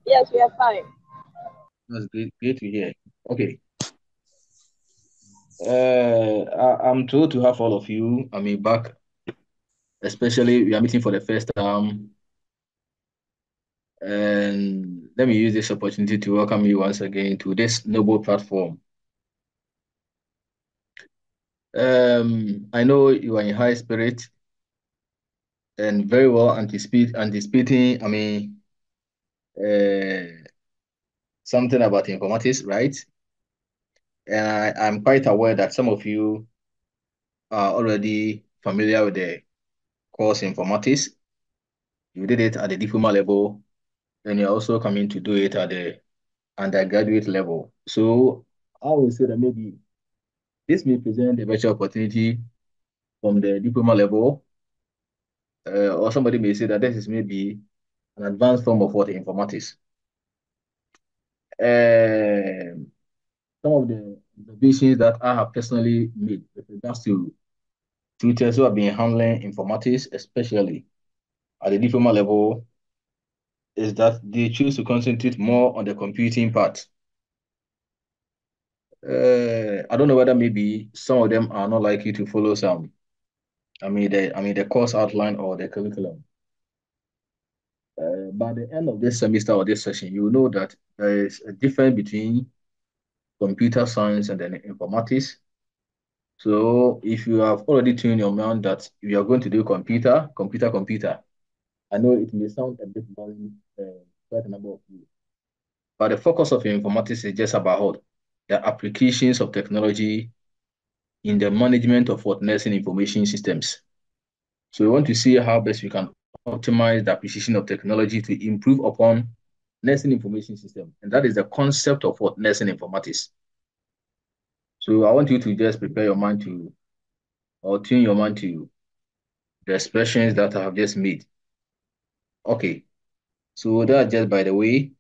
Yes, we are fine. That's great to hear. Okay. I'm thrilled to have all of you. I mean, back, especially we are meeting for the first time. And let me use this opportunity to welcome you once again to this noble platform. I know you are in high spirit and very well anticipating, uh, something about informatics, right? And I'm quite aware that some of you are already familiar with the course informatics. You did it at the diploma level, and you're also coming to do it at the undergraduate level. So I would say that maybe this may present a better opportunity from the diploma level, or somebody may say that this is maybe an advanced form of what informatics. Um, some of the observations that I have personally made with regards to tutors who have been handling informatics, especially at the diploma level, is that they choose to concentrate more on the computing part. I don't know whether maybe some of them are not likely to follow some. The course outline or the curriculum. By the end of this semester or this session, you will know that there is a difference between computer science and then informatics. So if you have already tuned your mind that you are going to do computer, I know it may sound a bit boring, quite a number of you, but the focus of your informatics is just about the applications of technology in the management of what nursing information systems. So we want to see how best we can optimize the appreciation of technology to improve upon nursing information system. And that is the concept of what nursing informatics. So I want you to just prepare your mind to, or tune your mind to the expressions that I have just made. Okay. So that just by the way,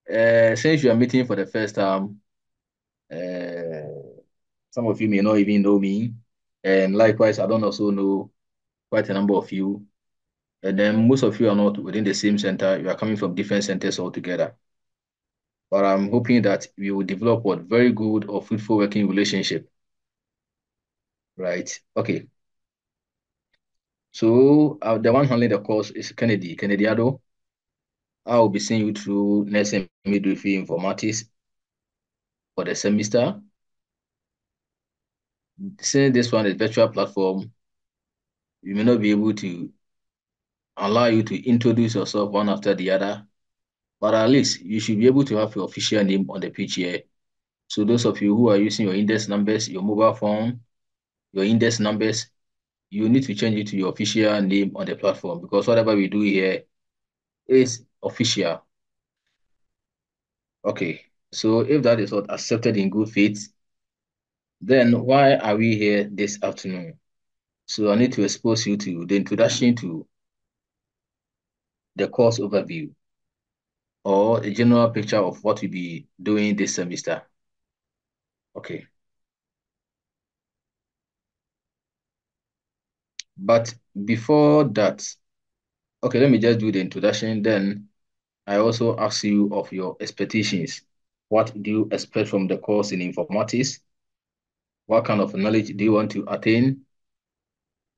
since you are meeting for the first time, uh, some of you may not even know me. And likewise, I don't also know quite a number of you. And then most of you are not within the same center. You are coming from different centers altogether. But I'm hoping that we will develop what very good or fruitful working relationship, right? Okay. So the one handling the course is Kennedy Ado. I will be seeing you through nursing midwifery informatics for the semester. Since this one is virtual platform, we may not be able to allow you to introduce yourself one after the other, but at least you should be able to have your official name on the page here. So those of you who are using your index numbers, your mobile phone, your index numbers, you need to change it to your official name on the platform because whatever we do here is official. Okay. So if that is not accepted in good faith, then why are we here this afternoon? So I need to expose you to the introduction to the course overview or a general picture of what we'll be doing this semester. Okay. But before that, okay, let me just do the introduction. Then I also ask you of your expectations. What do you expect from the course in informatics? What kind of knowledge do you want to attain?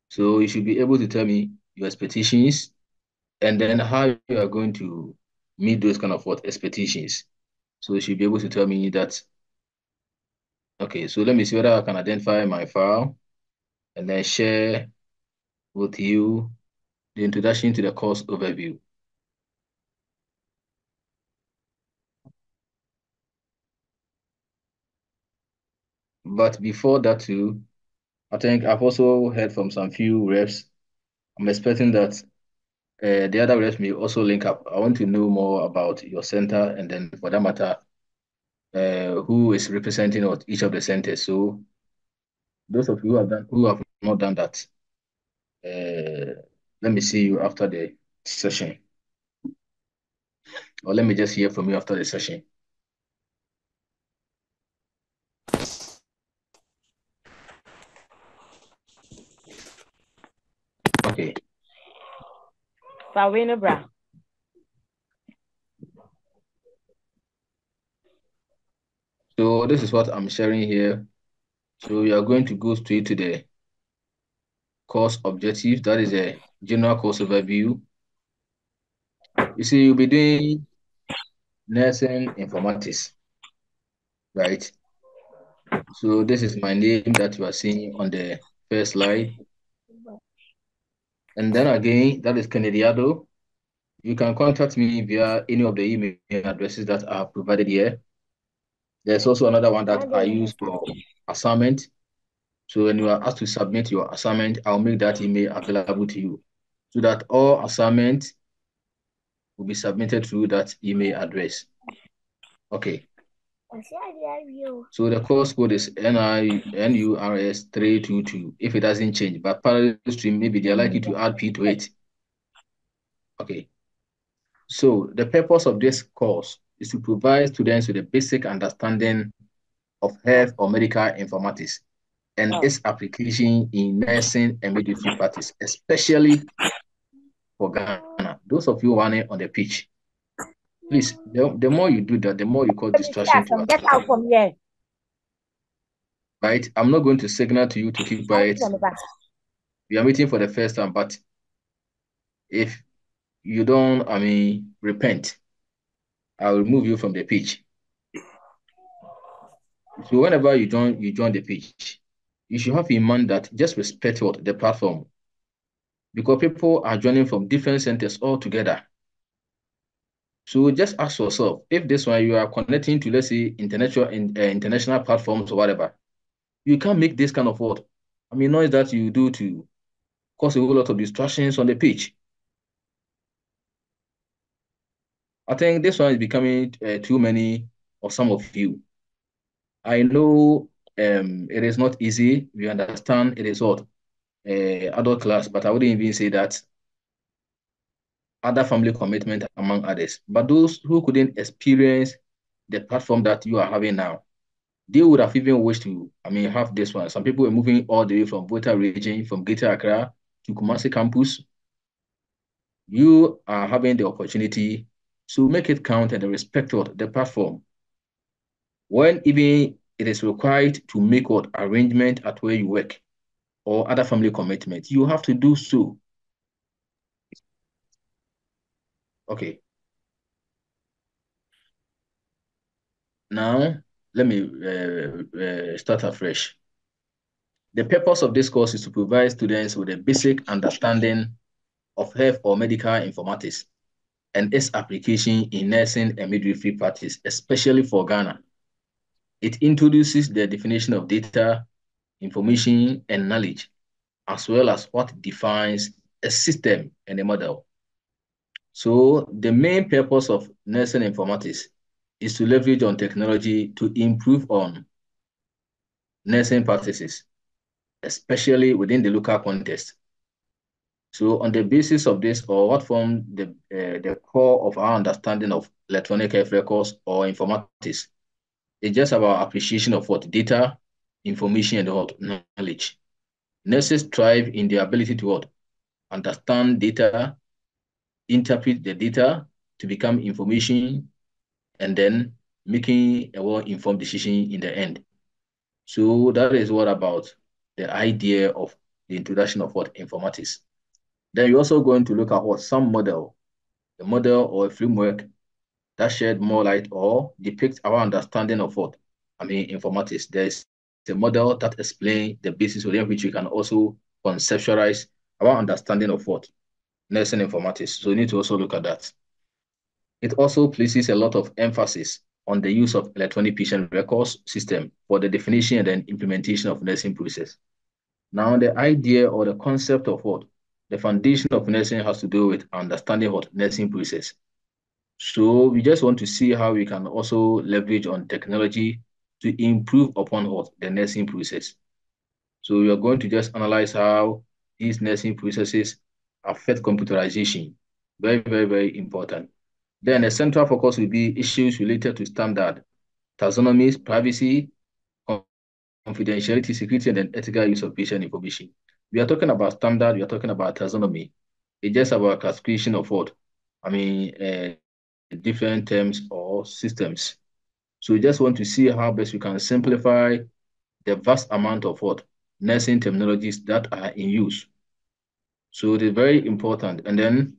So you should be able to tell me your expectations and then how you are going to meet those kind of what expectations. So you should be able to tell me that. Okay, so let me see whether I can identify my file and then share with you the introduction to the course overview. But before that too, I think I've also heard from some few reps. I'm expecting that the other reps may also link up. I want to know more about your center and then for that matter, who is representing each of the centers. So those of you who have not done that, uh, let me see you after the session, or let me just hear from you after the session. Okay. Fawena bra. So this is what I'm sharing here. So you are going to go straight to the course objective. That is a general course overview. You see, you'll be doing nursing informatics, right? So this is my name that you are seeing on the first slide. And then again, that is Kennedy Ado. You can contact me via any of the email addresses that I have provided here. There's also another one that I use for assignment. So when you are asked to submit your assignment, I'll make that email available to you so that all assignments will be submitted through that email address. Okay. So the course code is NURS 322 if it doesn't change, but parallel stream, maybe they're likely to add P to it. Okay. So the purpose of this course is to provide students with a basic understanding of health or medical informatics and its application in nursing and midwifery practice, especially for Ghana. Those of you running on the pitch, please, the more you do that, the more you cause distraction to us. Get out from here. Right? I'm not going to signal to you to keep quiet. We are meeting for the first time, but if you don't, repent, I'll remove you from the pitch. So whenever you join the pitch, you should have in mind that just respect what the platform, because people are joining from different centers altogether. So just ask yourself, if this one you are connecting to, let's say, international platforms or whatever, you can't make this kind of what? Noise that you do to cause a whole lot of distractions on the pitch. I think this one is becoming too many of some of you. I know it is not easy. We understand it is what adult class, but I wouldn't even say that other family commitment among others. But those who couldn't experience the platform that you are having now, they would have even wished to, have this one. Some people were moving all the way from Volta region, from Greater Accra to Kumasi campus. You are having the opportunity to make it count and respect what the platform. When even it is required to make what arrangement at where you work or other family commitments, you have to do so. Okay. Now, let me start afresh. The purpose of this course is to provide students with a basic understanding of health or medical informatics and its application in nursing and midwifery practice, especially for Ghana. It introduces the definition of data, information, and knowledge, as well as what defines a system and a model. So the main purpose of nursing informatics is to leverage on technology to improve on nursing practices, especially within the local context. So on the basis of this, or what form the core of our understanding of electronic health records or informatics, it's just about appreciation of what data, information, and what knowledge. Nurses thrive in the ability to what? Understand data, interpret the data to become information, and then making a well-informed decision in the end. So that is what about the idea of the introduction of what informatics. Then you're also going to look at what some model, a model or a framework that shed more light or depicts our understanding of what informatics. There's a model that explains the basis within which we can also conceptualize our understanding of what nursing informatics. So you need to also look at that. It also places a lot of emphasis on the use of electronic patient records system for the definition and then implementation of nursing process. Now, the idea or the concept of what the foundation of nursing has to do with understanding what nursing process. So we just want to see how we can also leverage on technology to improve upon what the nursing process. So we are going to just analyze how these nursing processes affect computerization. Very, very, very important. Then a central focus will be issues related to standard, taxonomies, privacy, confidentiality, security, and then ethical use of patient information. We are talking about standard, we are talking about taxonomy. It's just about classification of what? Different terms or systems. So we just want to see how best we can simplify the vast amount of what nursing terminologies that are in use. So it is very important. And then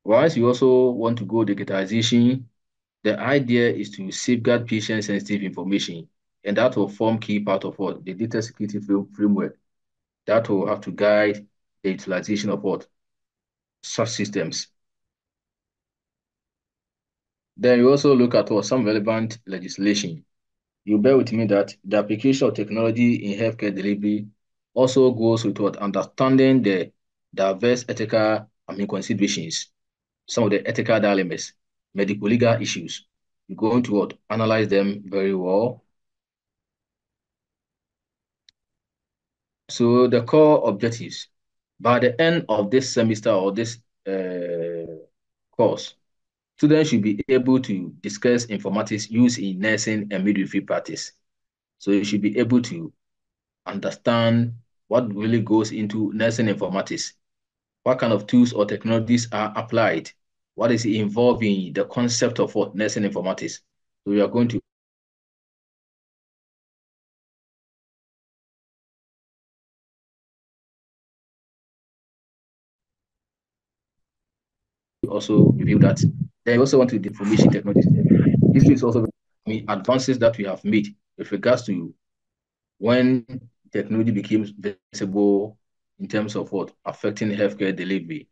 once you also want to go digitization, the idea is to safeguard patient-sensitive information, and that will form key part of what the data security framework that will have to guide the utilization of what such systems. Then you also look at what some relevant legislation. You bear with me that the application of technology in healthcare delivery also goes with what understanding the diverse ethical, considerations, some of the ethical dilemmas, medical legal issues. You're going to what analyze them very well. So the core objectives by the end of this semester or this course, students should be able to discuss informatics used in nursing and midwifery practice. So you should be able to understand what really goes into nursing informatics, what kind of tools or technologies are applied, what is involving the concept of what nursing informatics. So we are going to also review that. Then we also want to do information technology. This is also advances that we have made with regards to when technology became visible in terms of what affecting healthcare delivery.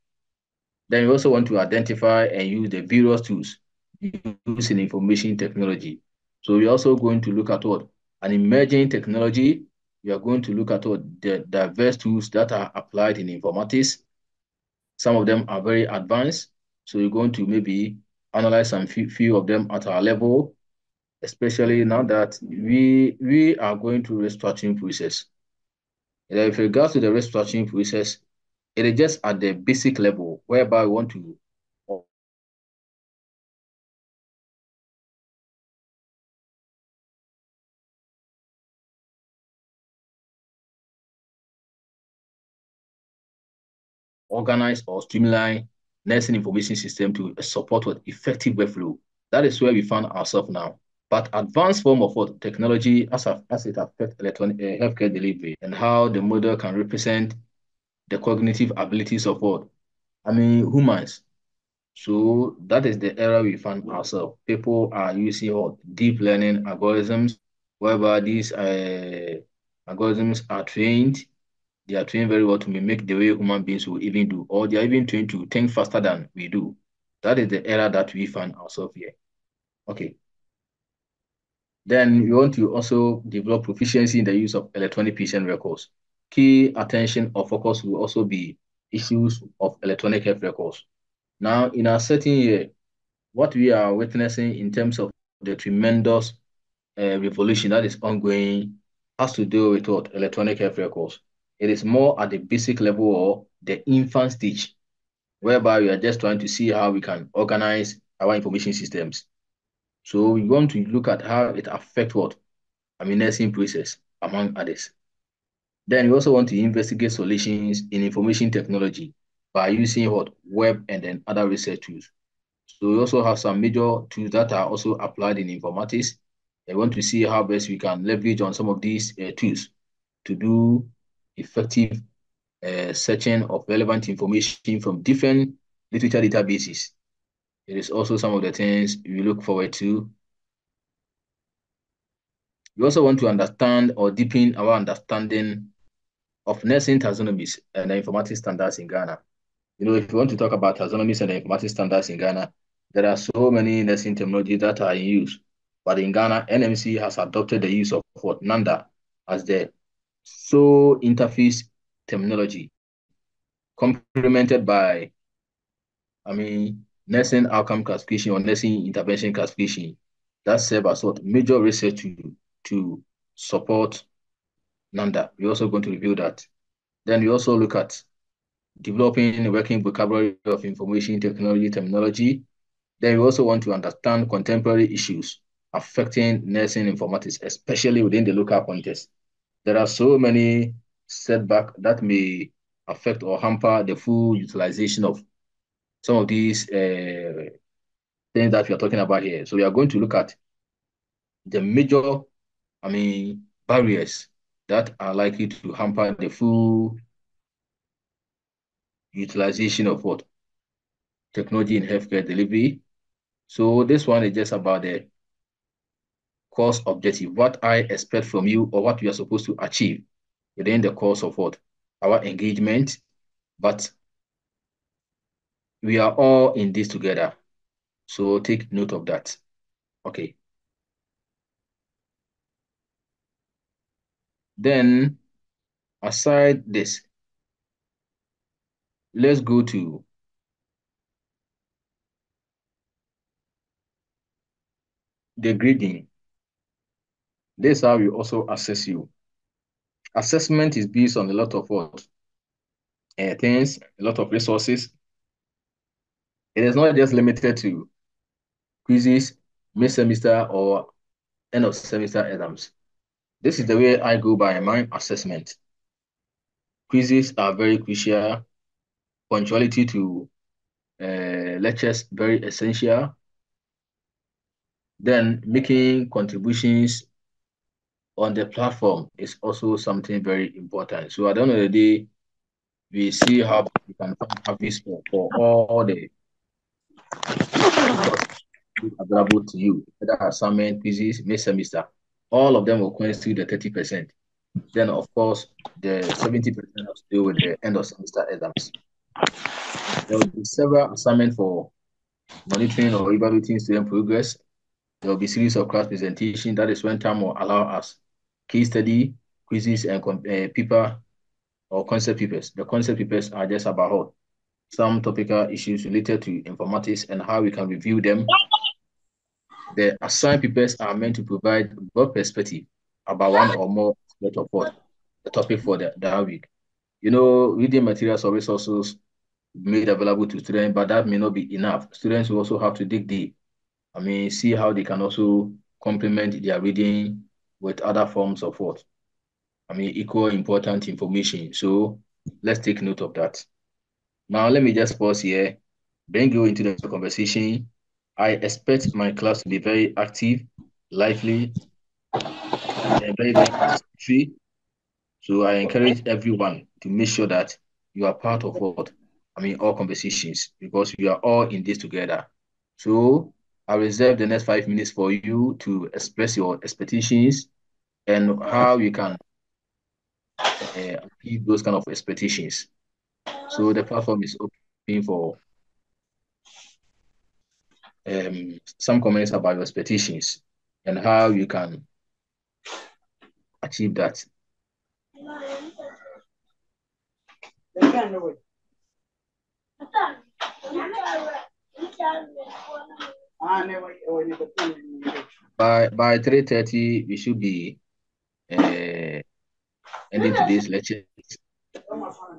Then we also want to identify and use the various tools used in information technology. So we're also going to look at what an emerging technology. We are going to look at what the diverse tools that are applied in informatics. Some of them are very advanced. So we're going to maybe analyze some few of them at our level, especially now that we are going through restructuring process. And with regards to the restructuring process, it is just at the basic level whereby we want to organize or streamline nursing information system to support what effective workflow. That is where we find ourselves now. But advanced form of what technology as it affects electronic healthcare delivery and how the model can represent the cognitive abilities of what humans. So that is the era we find ourselves. People are using what deep learning algorithms, whereby these algorithms are trained. They are trained very well to mimic the way human beings will even do, or they are even trained to think faster than we do. That is the era that we find ourselves here. Okay. Then we want to also develop proficiency in the use of electronic patient records. Key attention or focus will also be issues of electronic health records. Now, in our setting here, what we are witnessing in terms of the tremendous revolution that is ongoing has to do with what electronic health records. It is more at the basic level or the infant stage, whereby we are just trying to see how we can organize our information systems. So we want to look at how it affects what nursing process, among others. Then we also want to investigate solutions in information technology by using what web and then other research tools. So we also have some major tools that are also applied in informatics. I want to see how best we can leverage on some of these tools to do effective searching of relevant information from different literature databases. It is also some of the things we look forward to. We also want to understand or deepen our understanding of nursing taxonomies and the informatics standards in Ghana. If you want to talk about taxonomies and the informatics standards in Ghana, there are so many nursing terminologies that are in use. But in Ghana, NMC has adopted the use of what NANDA as the sole interface terminology, complemented by, nursing outcome classification or nursing intervention classification that serve as what major research to support NANDA. We're also going to review that. Then we also look at developing a working vocabulary of information technology terminology. Then we also want to understand contemporary issues affecting nursing informatics, especially within the local context. There are so many setbacks that may affect or hamper the full utilization of some of these things that we are talking about here. So we are going to look at the major, barriers that are likely to hamper the full utilization of what technology in healthcare delivery. So this one is just about the course objective, what I expect from you or what you are supposed to achieve within the course of what our engagement. But we are all in this together. So take note of that. Okay. Then aside this, let's go to the grading. This is how we also assess you. Assessment is based on a lot of what things, a lot of resources. It is not just limited to quizzes, mid-semester or end of semester exams. This is the way I go by my assessment. Quizzes are very crucial. Punctuality to lectures very essential. Then making contributions on the platform is also something very important. So at the end of the day, we see how we can find service for all the resources available to you, whether assignment, quizzes, mid-semester. All of them will constitute the 30%. Then, of course, the 70% has to do with the end of semester exams. There will be several assignments for monitoring or evaluating student progress. There will be series of class presentation. That is when time will allow us case study, quizzes, and paper or concept papers. The concept papers are just about some topical issues related to informatics and how we can review them. The assigned papers are meant to provide broad perspective about one or more aspects of what the topic for that week. Reading materials or resources made available to students, but that may not be enough. Students will also have to dig deep. See how they can also complement their reading with other forms of what? Equal important information. So let's take note of that. Now, let me just pause here, bring you into the conversation. I expect my class to be very active, lively, and very, very participatory. So I encourage everyone to make sure that you are part of what? All conversations, because we are all in this together. So I reserve the next 5 minutes for you to express your expectations and how you can achieve those kind of expectations. So the platform is open for some comments about your expectations and how you can achieve that. By 3:30, we should be ending today's lecture.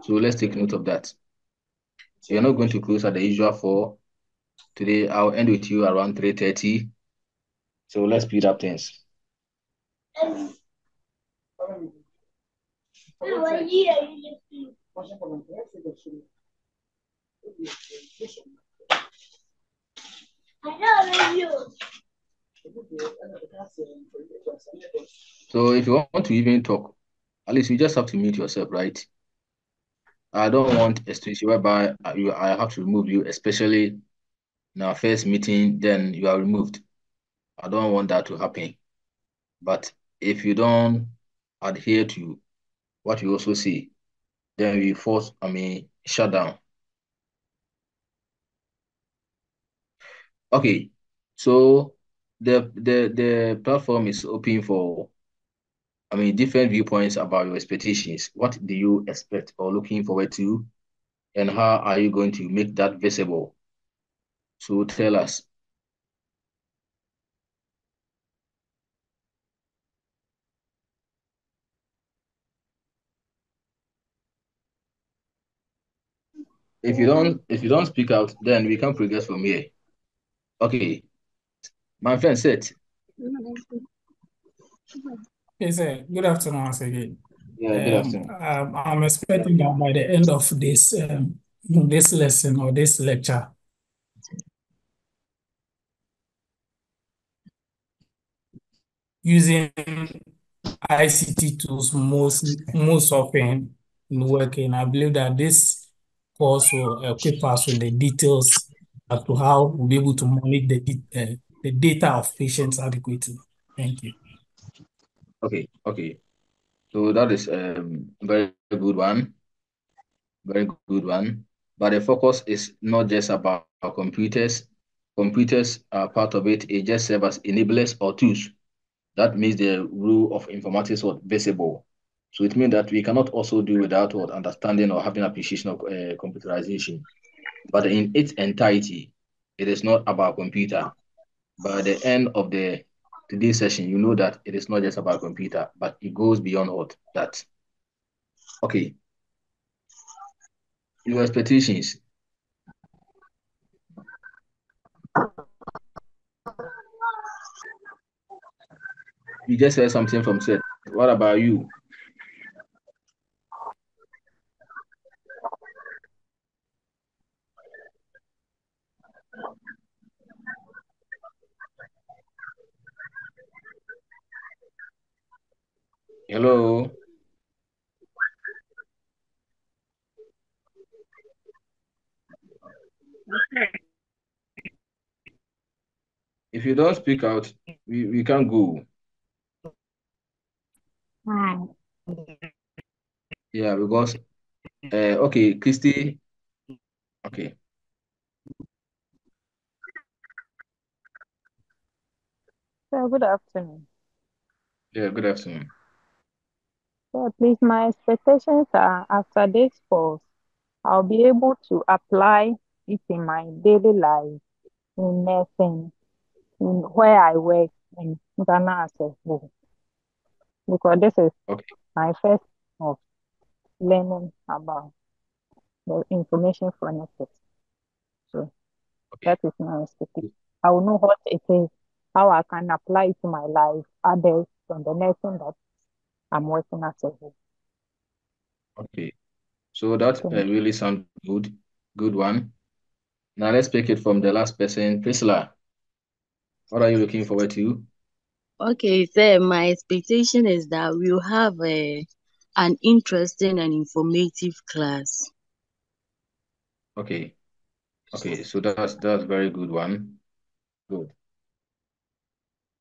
So let's take note of that. We are not going to close at the usual 4. Today, I'll end with you around 3:30. So let's speed up things. So if you want to even talk, at least you just have to mute yourself, right? I don't want a situation whereby I have to remove you, especially in our first meeting, then you are removed. I don't want that to happen. But if you don't adhere to what you also see, then we force, shut down. Okay, so the platform is open for, different viewpoints about your expectations. What do you expect or looking forward to, and how are you going to make that visible? So tell us. If you don't speak out, then we can progress from here. Okay, my friend said, Okay, sir. Good afternoon once again. yeah, good afternoon. I'm expecting that by the end of this lesson or this lecture, using ICT tools most often in working. I believe that this course will equip us with the details as to how we'll be able to manage the data of patients adequately. Thank you. Okay, okay. So that is very good one, very good one. But the focus is not just about computers. Computers are part of it. It just serve as enablers or tools. That means the rule of informatics was visible. So it means that we cannot also do without what understanding or having appreciation of computerization. But in its entirety, it is not about computer. By the end of the today's session, you know that it is not just about computer, but it goes beyond what that. Okay, your expectations. You just heard something from Seth. What about you? Hello. If you don't speak out, we can't go. Yeah, because okay, Christy. Okay, So good afternoon. yeah, good afternoon. So please, my expectations are after this course, I'll be able to apply it in my daily life, in nursing, in where I work in Ghana as a whole. Because this is Okay, my first of learning about the information forensics. So okay, that is my expectation. I will know what it is, how I can apply it to my life, others, from the nursing that I'm working as a whole. okay. So that Thank you. really sounds good. Good one. Now let's pick it from the last person. Priscilla, what are you looking forward to? Okay, so my expectation is that we'll have an interesting and informative class. Okay, okay. So that's very good one. Good.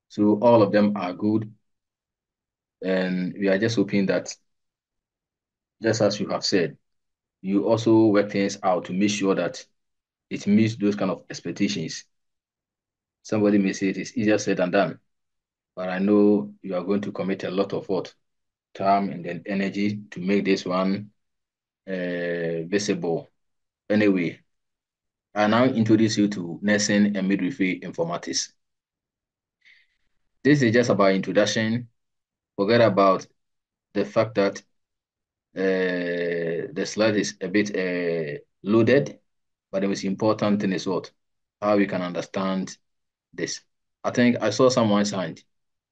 So all of them are good, and we are just hoping that, just as you have said, you also work things out to make sure that it meets those kind of expectations. Somebody may say it is easier said than done, but I know you are going to commit a lot of what time and then energy to make this one visible. Anyway, I now introduce you to nursing and midwifery informatics. This is just about introduction. Forget about the fact that the slide is a bit loaded, but the most important thing is what? How we can understand this. I think I saw someone's hand.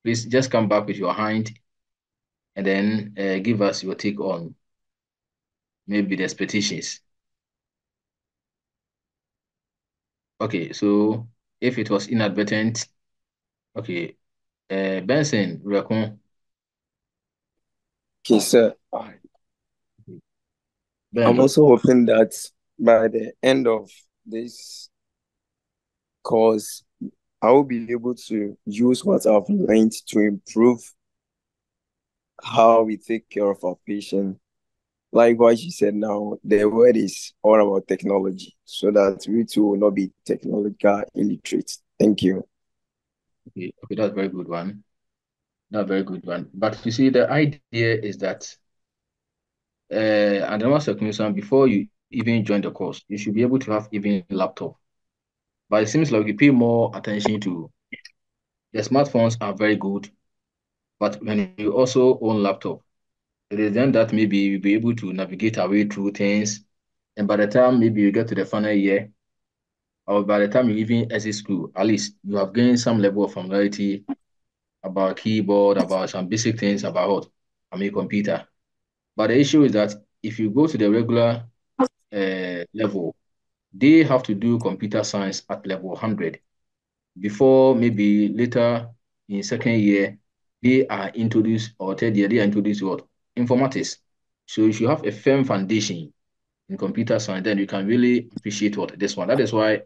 Please just come back with your hand and then give us your take on maybe the expectations. Okay, so if it was inadvertent, okay, Benson, Rekon, Okay, sir. I'm Ben, also hoping that by the end of this course, I will be able to use what I've learned to improve how we take care of our patient. Like what you said now, the word is all about technology, so that we too will not be technological illiterate. Thank you. okay, okay, that's a very good one. That's a very good one. But you see, the idea is that, and then once before you even join the course, you should be able to have even laptop. But it seems like you pay more attention to the smartphones are very good, but when you also own laptop, it is then that maybe you'll be able to navigate our way through things. And by the time maybe you get to the final year, or by the time you even exit school, at least you have gained some level of familiarity about keyboard, about some basic things about what, I mean, computer. But the issue is that if you go to the regular level, they have to do computer science at level 100 before maybe later in second year they are introduced, or third year, they are introduced what? Informatics. So if you have a firm foundation in computer science, then you can really appreciate what this one. That is why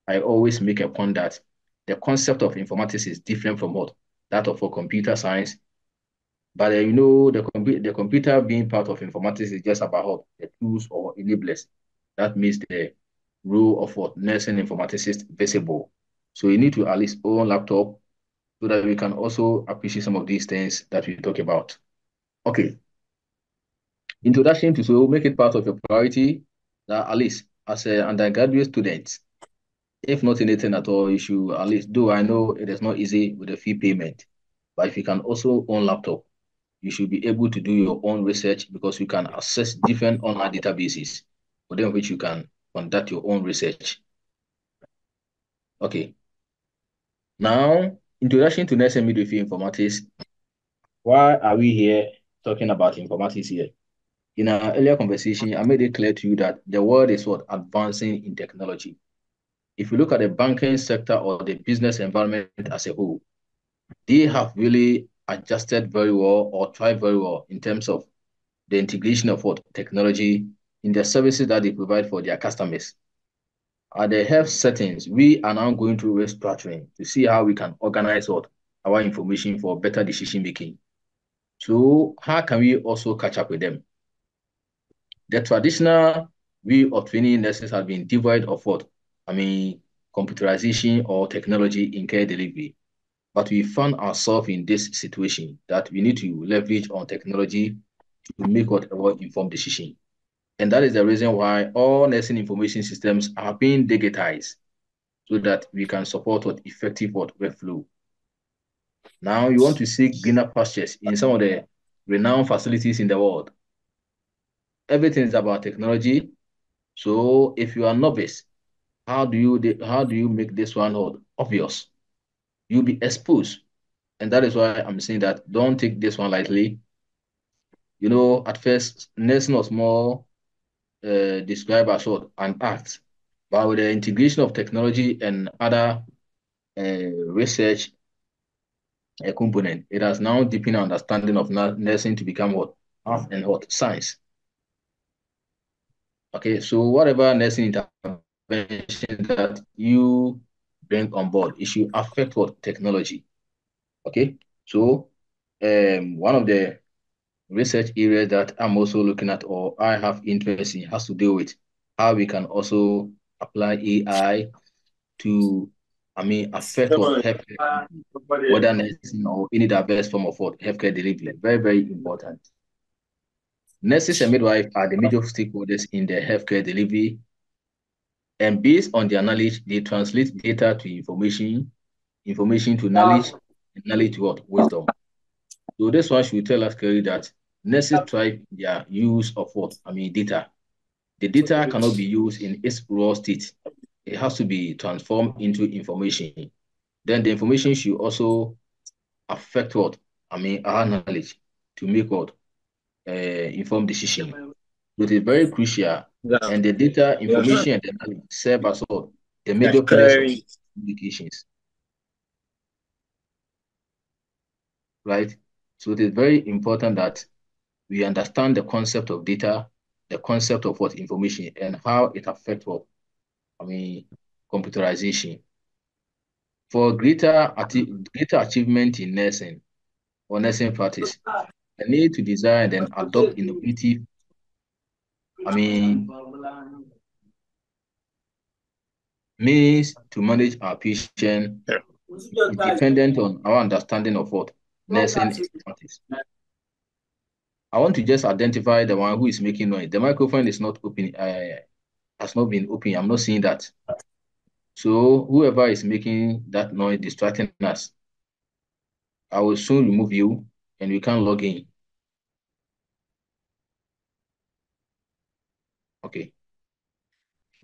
I always make a point that the concept of informatics is different from what? That of a computer science. But the computer being part of informatics is just about what? The tools or enablers. That makes the role of what nursing informaticist visible. So you need to at least own laptop so that we can also appreciate some of these things that we talk about. Okay. Introduction to so make it part of your priority that at least as an undergraduate student, if not anything at all, you should at least, though I know it is not easy with the fee payment, but if you can also own laptop, you should be able to do your own research because you can access different online databases within which you can conduct your own research. Okay. Now, introduction to nursing midwifery informatics. Why are we here talking about informatics here? In our earlier conversation, I made it clear to you that the world is what advancing in technology. If you look at the banking sector or the business environment as a whole, they have really adjusted very well or thrived very well in terms of the integration of what technology in the services that they provide for their customers. At the health settings, we are now going through restructuring to see how we can organize what our information for better decision making. So how can we also catch up with them? The traditional way of training nurses has been devoid of what? Computerization or technology in care delivery. But we found ourselves in this situation that we need to leverage on technology to make whatever informed decision. And that is the reason why all nursing information systems are being digitized so that we can support what effective workflow. Now you want to seek greener pastures in some of the renowned facilities in the world. Everything is about technology. So if you are novice, how do you make this one obvious? You'll be exposed. And that is why I'm saying that don't take this one lightly. At first, nursing was more described as what an art. But with the integration of technology and other research component, it has now deepened understanding of nursing to become what art and what science. Okay, so whatever nursing intervention that you bring on board, it should affect what technology. Okay, so one of the research areas that I'm also looking at or I have interest in has to do with how we can also apply AI to, affect what healthcare, whether nursing or any diverse form of what healthcare delivery. Very, very important. Nurses and midwives are the major stakeholders in the healthcare delivery, and based on their knowledge, they translate data to information to knowledge, and knowledge to what? Wisdom. So this one should tell us clearly that nurses thrive their use of what? Data. The data cannot be used in its raw state. It has to be transformed into information. Then the information should also affect what? Our knowledge to make what? Informed decision. So it is very crucial. And the data, information, and the knowledge serve as what? The major pillars of communications. Right? So it is very important that we understand the concept of data, the concept of what information, and how it affects what computerization. For greater achievement in nursing or nursing practice, the need to design and adopt innovative, means to manage our patient is dependent on our understanding of what nursing practice. I want to just identify the one who is making noise. The microphone is not open. Has not been open. I'm not seeing that. So whoever is making that noise distracting us, I will soon remove you and we can log in. Okay.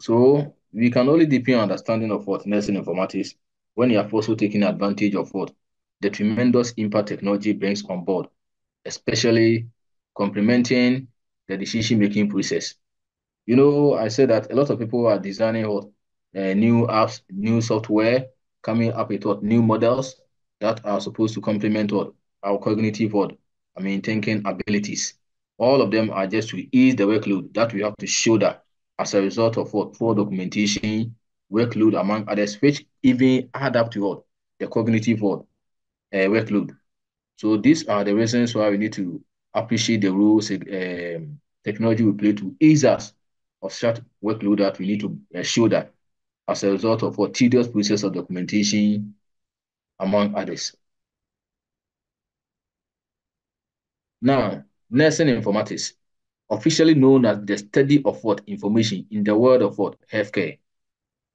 So we can only deepen our understanding of what nursing informatics when you have also taken advantage of what the tremendous impact technology brings on board, especially complementing the decision-making process. I said that a lot of people are designing what new apps, new software, coming up with what new models, that are supposed to complement what our cognitive what thinking abilities. All of them are just to ease the workload that we have to shoulder as a result of what poor documentation, workload among others, which even add up to what the cognitive what workload. So these are the reasons why we need to appreciate the roles technology will play to ease us of such workload that we need to shoulder as a result of what tedious process of documentation, among others. Now, nursing informatics, officially known as the study of what information in the world of what healthcare.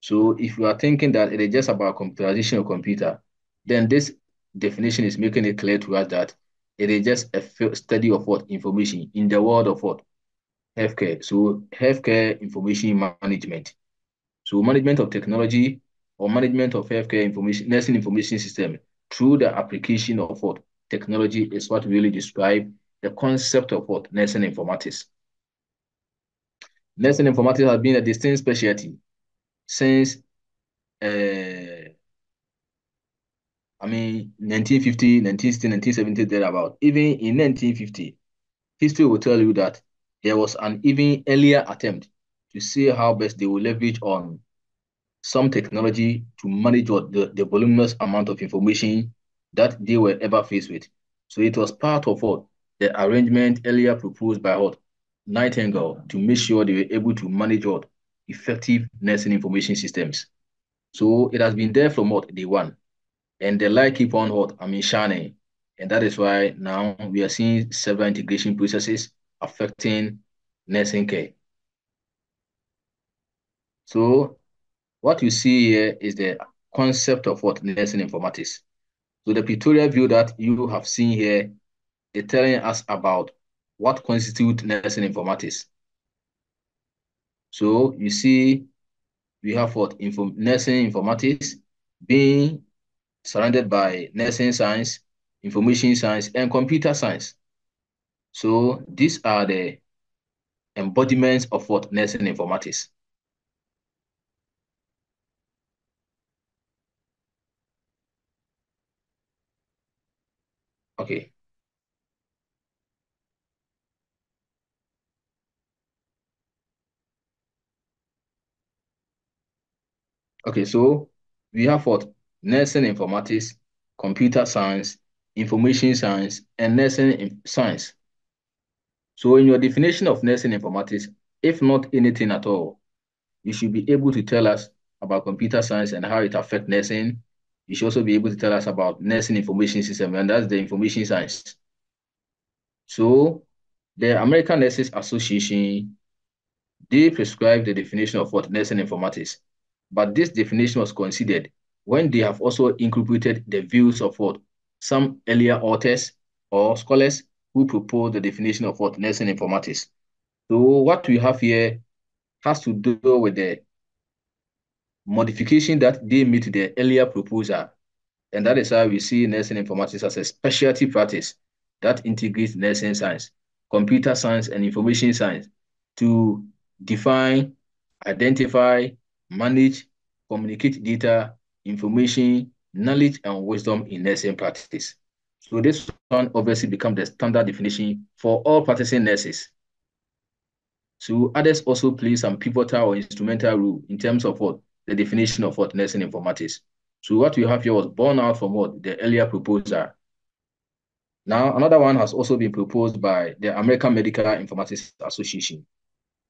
So if you are thinking that it is just about computerization of computer, then this definition is making it clear to us that it is just a study of what information in the world of what healthcare. So healthcare information management. So management of technology or management of healthcare information, nursing information system through the application of what technology is what really describe the concept of what nursing informatics. Nursing informatics has been a distinct specialty since 1950, 1960, 1970, thereabout. Even in 1950, history will tell you that there was an even earlier attempt to see how best they will leverage on some technology to manage what the voluminous amount of information that they were ever faced with. So it was part of what the arrangement earlier proposed by what Nightingale to make sure they were able to manage what effective nursing information systems. So it has been there from what day one, and the light keep on what shining, and that is why now we are seeing several integration processes affecting nursing care. So what you see here is the concept of what nursing informatics. So the pictorial view that you have seen here is telling us about what constitutes nursing informatics. So you see we have what nursing informatics being surrounded by nursing science, information science, and computer science. So these are the embodiments of what nursing informatics. Okay. Okay, so we have what nursing informatics, computer science, information science, and nursing science. So in your definition of nursing informatics, if not anything at all, you should be able to tell us about computer science and how it affects nursing. You should also be able to tell us about nursing information system, and that's the information science. So the American Nurses Association, they prescribe the definition of what nursing informatics, but this definition was considered when they have also incorporated the views of what some earlier authors or scholars who proposed the definition of what nursing informatics. So what we have here has to do with the modification that they made to the earlier proposal. And that is how we see nursing informatics as a specialty practice that integrates nursing science, computer science, and information science to define, identify, manage, communicate data, information, knowledge, and wisdom in nursing practice. So this one obviously becomes the standard definition for all practicing nurses. So others also play some pivotal or instrumental role in terms of what the definition of what nursing informatics. So what we have here was born out from what the earlier proposal. Now another one has also been proposed by the American Medical Informatics Association.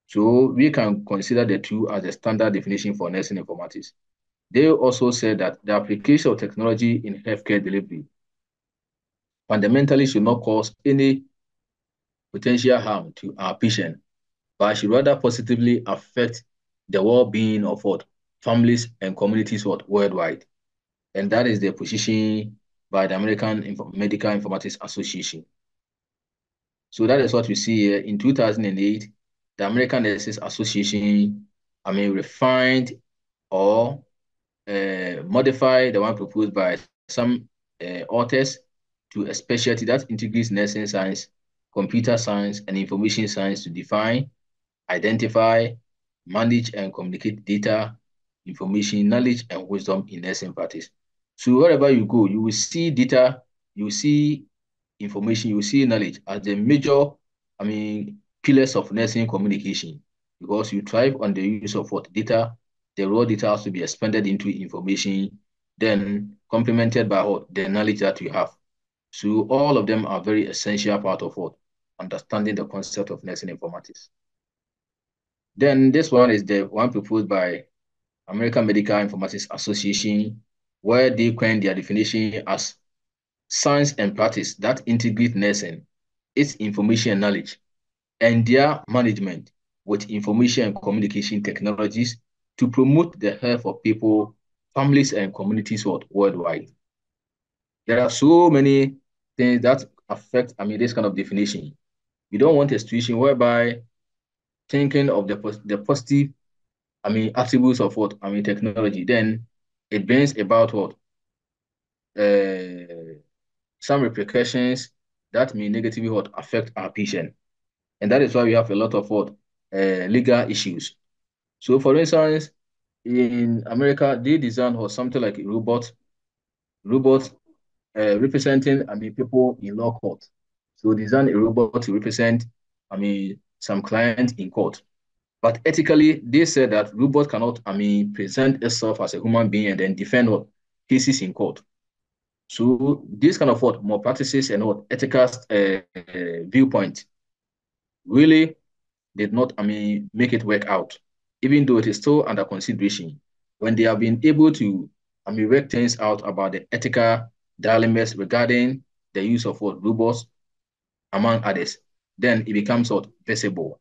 So we can consider the two as the standard definition for nursing informatics. They also said that the application of technology in healthcare delivery fundamentally should not cause any potential harm to our patient, but should rather positively affect the well-being of what families and communities what worldwide. And that is the position by the American Medical Informatics Association. So that is what we see here. In 2008, the American Nurses Association, refined or modified the one proposed by some authors to a specialty that integrates nursing science, computer science, and information science to define, identify, manage, and communicate data, information, knowledge, and wisdom in nursing practice. So wherever you go, you will see data, you will see information, you will see knowledge as the major, pillars of nursing communication, because you thrive on the use of what data. The raw data has to be expanded into information, then complemented by what the knowledge that you have. So all of them are very essential part of what understanding the concept of nursing informatics. Then this one is the one proposed by American Medical Informatics Association, where they coined their definition as science and practice that integrate nursing, its information and knowledge, and their management with information and communication technologies to promote the health of people, families, and communities worldwide. There are so many things that affect, this kind of definition. You don't want a situation whereby thinking of the positive, attributes of technology, then it brings about uh, some repercussions that may negatively affect our patient. And that is why we have a lot of legal issues. So for instance, in America, they designed something like a robot representing, people in law court. So design a robot to represent, some client in court. But ethically, they said that robot cannot, present itself as a human being and then defend cases in court. So this kind of more practices and ethical viewpoint really did not, make it work out, even though it is still under consideration. When they have been able to, work things out about the ethical dilemmas regarding the use of robots, among others, then it becomes visible.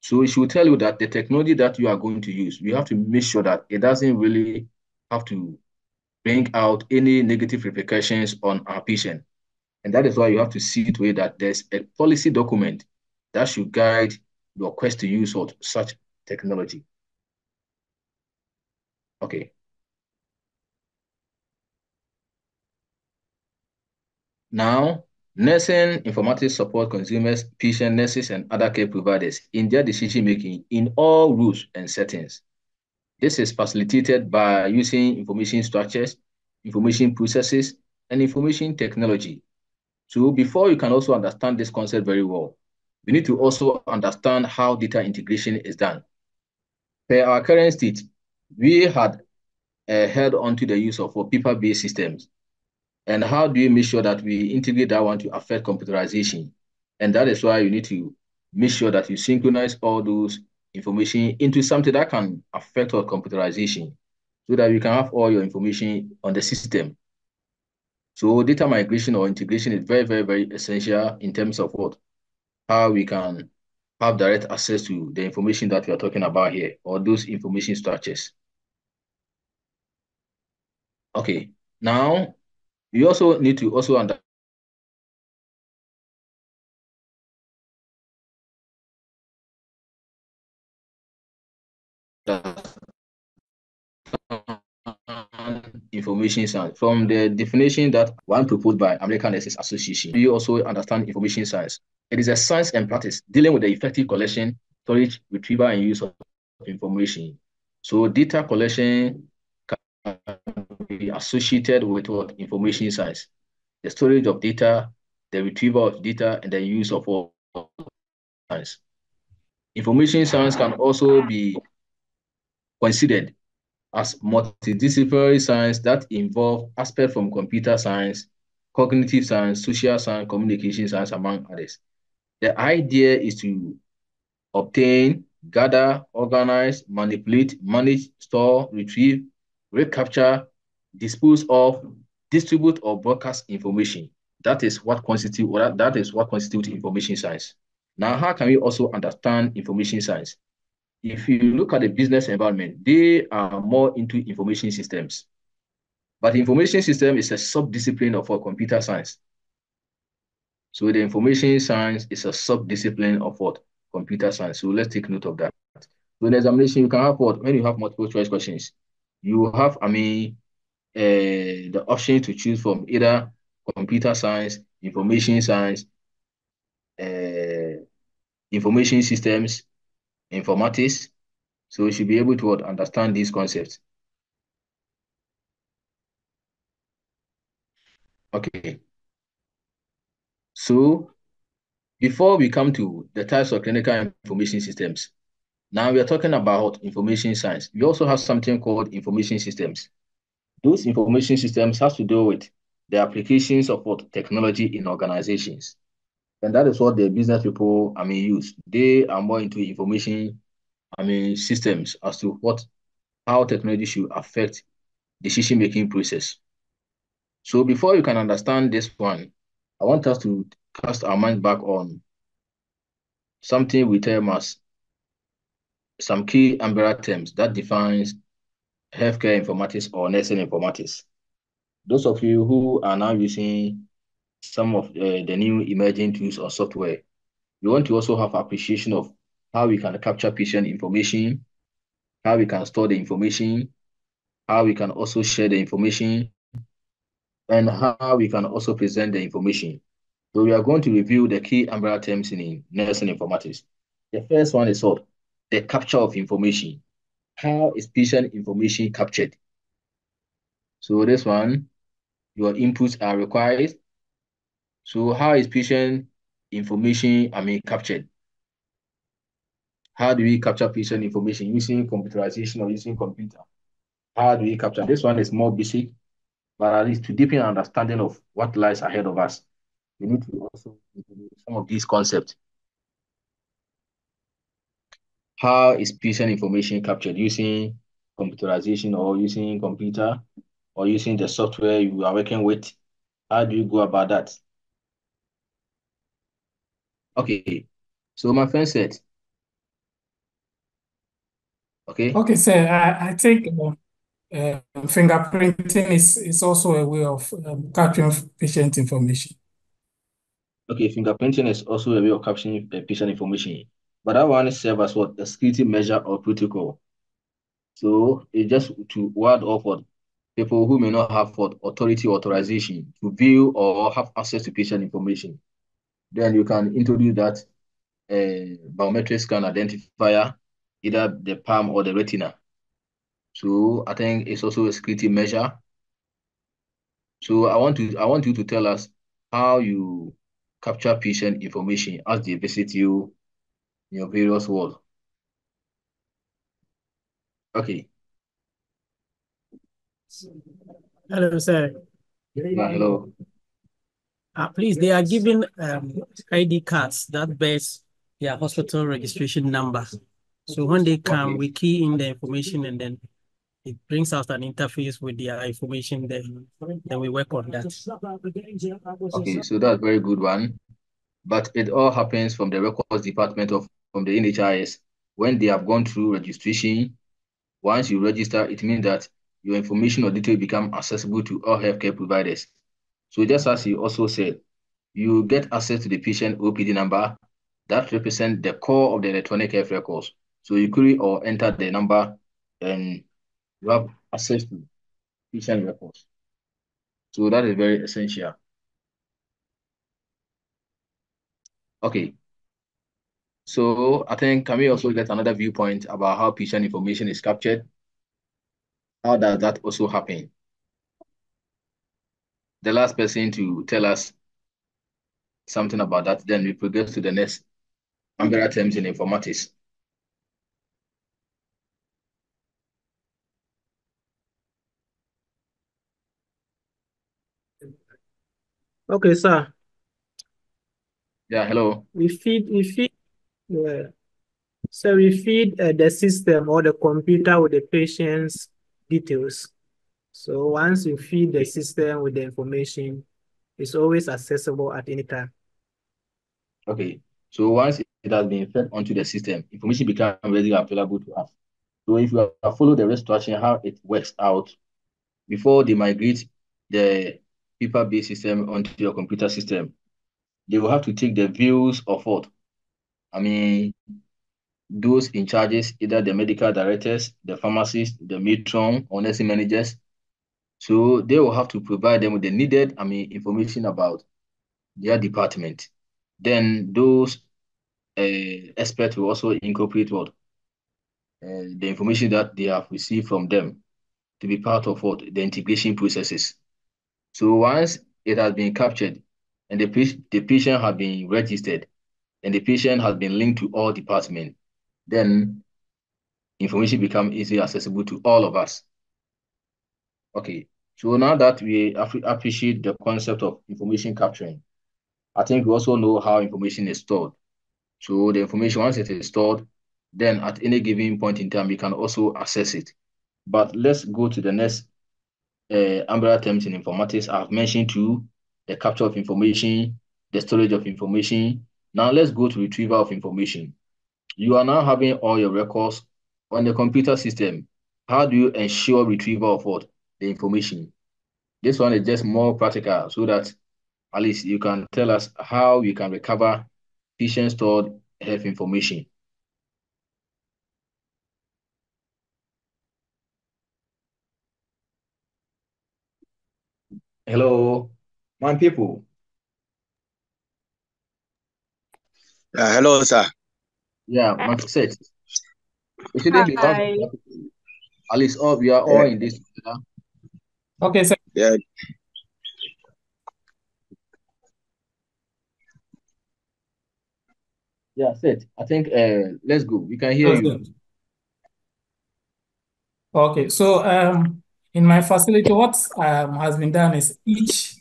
So it should tell you that the technology that you are going to use, you have to make sure that it doesn't really have to bring out any negative repercussions on our patient. And that is why you have to see to it that there's a policy document that should guide your quest to use of such technology. Okay. Now, nursing informatics support consumers, patient nurses, and other care providers in their decision-making in all rules and settings. This is facilitated by using information structures, information processes, and information technology. So before you can also understand this concept very well, we need to also understand how data integration is done. Per our current state, we had held on to the use of paper-based systems. And how do you make sure that we integrate that one to affect computerization? And that is why you need to make sure that you synchronize all those information into something that can affect our computerization so that you can have all your information on the system. So data migration or integration is very, very, very essential in terms of how we can have direct access to the information that we are talking about here, or those information structures. Okay, now you also need to also understand information science from the definition that one proposed by American Nurses Association. We also understand information science. It is a science and practice dealing with the effective collection, storage, retrieval, and use of information. So data collection can be associated with information science, the storage of data, the retrieval of data, and the use of science. Information science can also be considered as multidisciplinary science that involve aspects from computer science, cognitive science, social science, communication science, among others. The idea is to obtain, gather, organize, manipulate, manage, store, retrieve, recapture, dispose of, distribute, or broadcast information. That is what constitutes information science. Now, how can we also understand information science? If you look at the business environment, they are more into information systems. But information system is a sub-discipline of computer science. So the information science is a sub-discipline of computer science. So let's take note of that. So in examination, you can have when you have multiple choice questions, you have, the option to choose from either computer science, information science, information systems, informatics. So you should be able to understand these concepts. Okay. So before we come to the types of clinical information systems, now we are talking about information science. We also have something called information systems. Those information systems has to do with the applications of what technology in organizations. And that is what the business people, use. They are more into information, systems as to how technology should affect decision-making process. So before you can understand this one, I want us to cast our mind back on something we term as some key umbrella terms that defines healthcare informatics or nursing informatics. Those of you who are now using some of the new emerging tools or software, we want to also have appreciation of how we can capture patient information, how we can store the information, how we can also share the information, and how we can also present the information. So we are going to review the key umbrella terms in nursing informatics. The first one is what? The capture of information. How is patient information captured? So this one, your inputs are required. So how is patient information, captured? How do we capture patient information using computerization or using computer? How do we capture? This one is more basic, but at least to deepen understanding of what lies ahead of us, we need to also introduce some of these concepts. How is patient information captured using computerization or using computer or using the software you are working with? How do you go about that? Okay, so my friend said, okay, Okay, sir. I think fingerprinting is also a way of capturing patient information. okay, fingerprinting is also a way of capturing patient information, but that one serves as what? A security measure or protocol. So it's just to ward off what people who may not have what authority authorization to view or have access to patient information. Then you can introduce that biometric scan identifier, either the palm or the retina. So I think it's also a security measure. So I want you to tell us how you capture patient information as they visit you in your various world. Okay. Hello, sir. Yeah, hello. Please, they are giving ID cards that bears their hospital registration number. So when they come, Okay. we key in the information and then it brings out an interface with their information there. Then we work on that. Okay, so that's a very good one. But it all happens from the records department from the NHIS. When they have gone through registration, once you register, it means that your information or detail become accessible to all healthcare providers. So just as you also said, you get access to the patient OPD number that represents the core of the electronic health records. So you query or enter the number and you have access to patient records. So that is very essential. Okay. So I think can we also get another viewpoint about how patient information is captured? How does that also happen? The last person to tell us something about that, then we progress to the next umbrella terms in informatics. Okay, sir. Yeah, hello. We feed, so we feed the system or the computer with the patient's details. So once you feed the system with the information, it's always accessible at any time. Okay. So once it has been fed onto the system, information becomes readily available to us. So if you follow the instruction, how it works out, before they migrate the paper-based system onto your computer system, they will have to take the views of what? Those in charges, either the medical directors, the pharmacists, the matron, or nursing managers. So they will have to provide them with the needed, information about their department. Then those experts will also incorporate what the information that they have received from them to be part of what the integration processes. So once it has been captured, and the patient has been registered, and the patient has been linked to all departments, then information become easily accessible to all of us. Okay, so now that we appreciate the concept of information capturing, I think we also know how information is stored. So the information, once it is stored, then at any given point in time, we can also access it. But let's go to the next umbrella terms in informatics. I've mentioned two, the capture of information, the storage of information. Now let's go to retrieval of information. You are now having all your records on the computer system. How do you ensure retrieval of what? The information. This one is just more practical so that at least you can tell us how you can recover patient stored health information. Hello, my people. Hello, sir. Yeah, my set. It shouldn't be hard. Hi. At least we are all in this together. Okay, sir. Yeah. Yeah, set. I think let's go. We can hear you. Okay, so in my facility, what has been done is each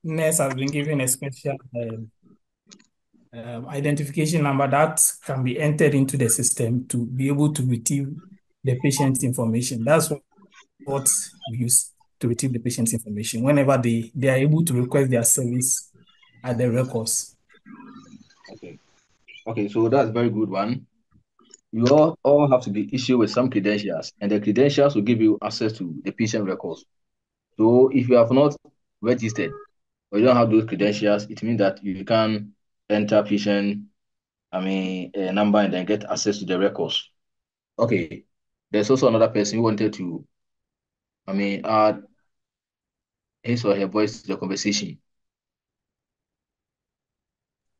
nurse has been given a special identification number that can be entered into the system to be able to retrieve the patient's information. That's what we use to retrieve the patient's information whenever they are able to request their service at the records. Okay, so that's a very good one. You all have to be issued with some credentials, and the credentials will give you access to the patient records. So if you have not registered or you don't have those credentials, it means that you can enter patient, a number and then get access to the records. Okay, there's also another person who wanted to, add his or her voice to the conversation.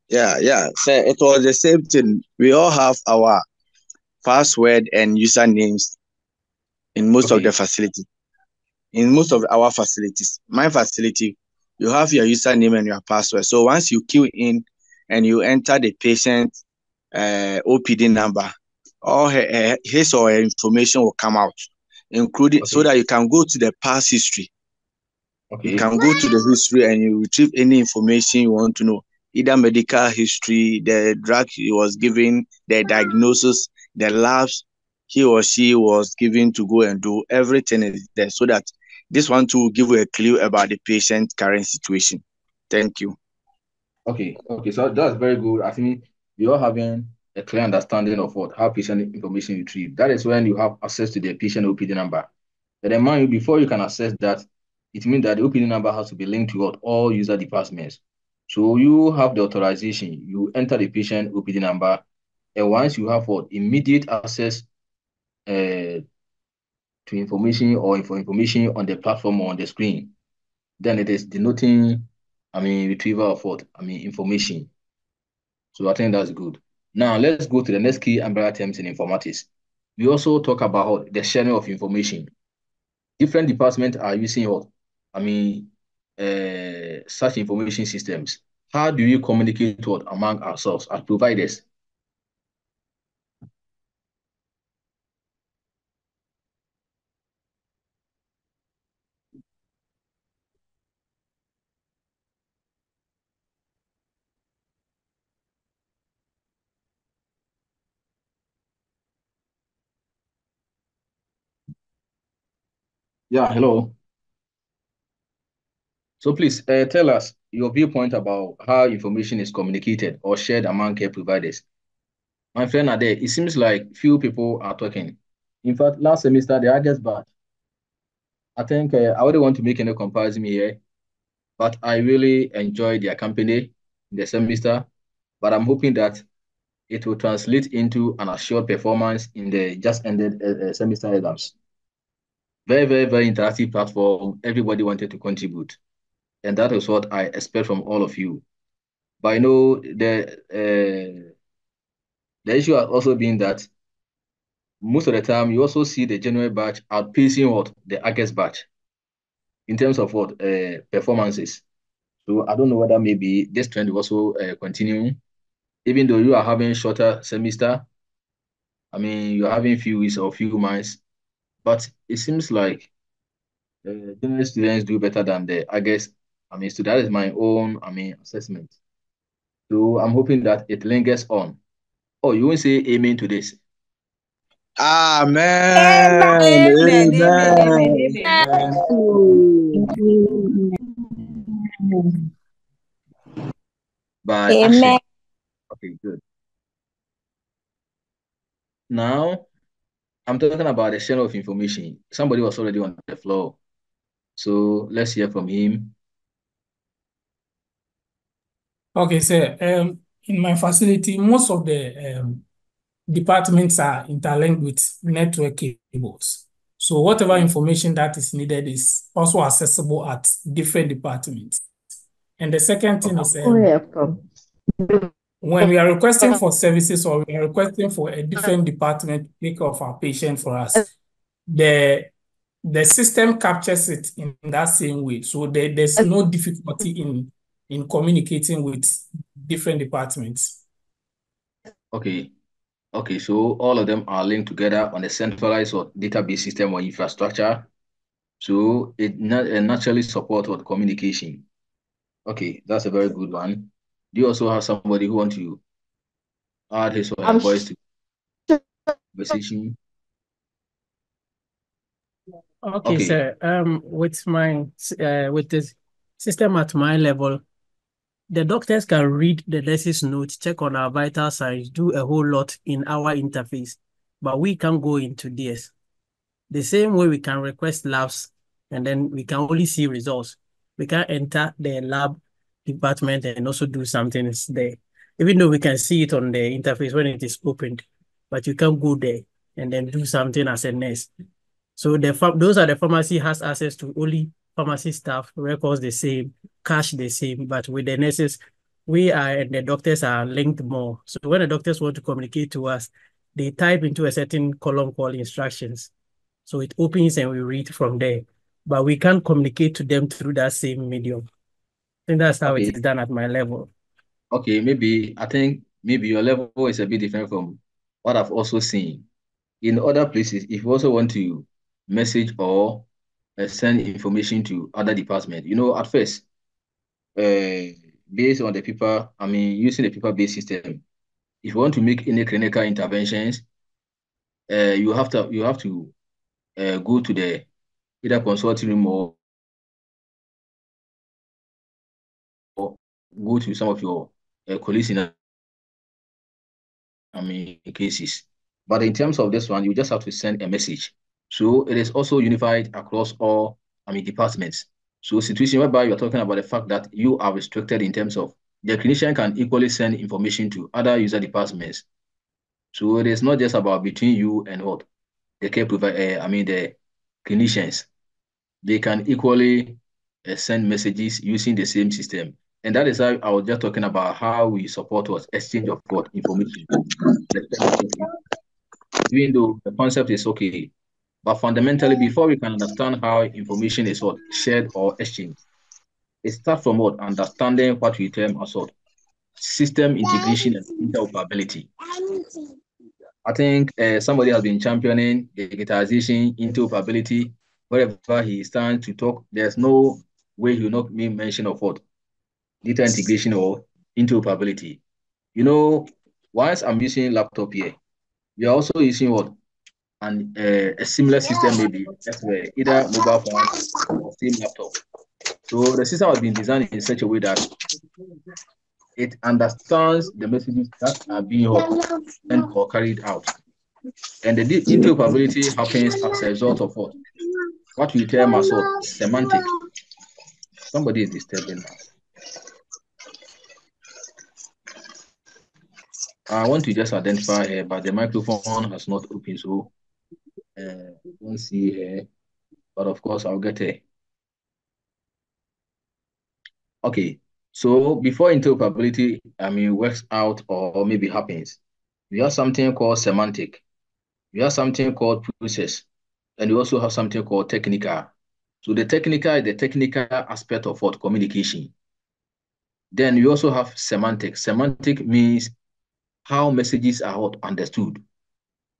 Yeah. So it was the same thing. We all have our password and usernames in most of the facilities. In most of our facilities, my facility, you have your username and your password. So once you queue in and you enter the patient OPD number, all his or her information will come out, including so that you can go to the past history. You can go to the history and you retrieve any information you want to know, either medical history, the drug he was given, the diagnosis, the labs he or she was given to go and do. Everything is there so that this one too will give you a clue about the patient's current situation. Thank you. Okay, so that's very good. I think you're having a clear understanding of how patient information retrieved. That is when you have access to the patient OPD number. But then mind you, before you can access that, it means that the OPD number has to be linked to all user departments. So you have the authorization, you enter the patient OPD number, and once you have immediate access to information or for information on the platform or on the screen, then it is denoting, retrieval of information. So I think that's good. Now let's go to the next key umbrella terms in informatics. We also talk about the sharing of information. Different departments are using such information systems. How do you communicate among ourselves as providers? Yeah, hello. So please tell us your viewpoint about how information is communicated or shared among care providers. My friend Ade, it seems like few people are talking. In fact, last semester, the August batch, I think I wouldn't want to make any comparison here, but I really enjoyed their company in the semester. But I'm hoping that it will translate into an assured performance in the just ended semester exams. Very, very, very interactive platform. Everybody wanted to contribute. And that is what I expect from all of you. But I know the issue has also been that most of the time you also see the January batch outpacing the August batch in terms of performances. So I don't know whether maybe this trend will also continue, even though you are having shorter semester. I mean, you're having few weeks or few months, but it seems like general students do better than the, I guess, I mean, so that is my own, I mean, assessment. So I'm hoping that it lingers on. Oh, you won't say amen to this. Amen. Amen. Amen. Amen. Amen. Amen. By Amen. action. Okay, good. Now, I'm talking about the sharing of information. Somebody was already on the floor. So let's hear from him. Okay, sir. In my facility, most of the departments are interlinked with network cables. So whatever information that is needed is also accessible at different departments. And the second thing is when we are requesting for services or we are requesting for a different department to take care of our patient for us, the system captures it in that same way. So there's no difficulty in communicating with different departments. Okay. Okay, so all of them are linked together on a centralized or database system or infrastructure. So it naturally supports what communication. Okay, that's a very good one. Do you also have somebody who want to add his or her voice to the conversation? Okay, Okay, sir. With this system at my level, the doctors can read the nurse's notes, check on our vital signs, do a whole lot in our interface, but we can't go into this. The same way we can request labs and then we can only see results. We can enter the lab department and also do something there. Even though we can see it on the interface when it is opened, but you can't go there and then do something as a nurse. So those are the pharmacy has access to only pharmacy staff, records the same, cash the same, but with the nurses, we are and the doctors are linked more. So when the doctors want to communicate to us, they type into a certain column called instructions. So it opens and we read from there, but we can't communicate to them through that same medium. I think that's how it okay, is done at my level. okay. I think maybe your level is a bit different from what I've also seen. In other places, if you also want to message or send information to other departments, at first, based on the paper, I mean, using the paper-based system, if you want to make any clinical interventions, you have to go to the either consulting room or go to some of your colleagues in cases. But in terms of this one, you just have to send a message. So it is also unified across all departments. So situation whereby you're talking about the fact that you are restricted in terms of the clinician can equally send information to other user departments. So it is not just about between you and what the care provider, the clinicians. They can equally send messages using the same system. And that is how I was just talking about how we support what exchange of what information, respectively. Even though the concept is okay, but fundamentally, before we can understand how information is what shared or exchanged, it starts from what understanding what we term as what system integration and interoperability. I think somebody has been championing digitization, interoperability. Wherever he stands to talk, there's no way he will not make mention of what data integration or interoperability. Once I'm using laptop here, you're also using what and a similar system maybe elsewhere, either mobile phone or same laptop. So the system has been designed in such a way that it understands the messages that are being sent or carried out. And the interoperability happens as a result of what we term as what semantic. Somebody is disturbing us. I want to just identify her, but the microphone has not opened, so don't see her. But of course, I'll get her. Okay, so before interoperability, works out or maybe happens, we have something called semantic. We have something called process, and we also have something called technical. So the technical is the technical aspect of what communication. Then we also have semantic. Semantic means how messages are understood.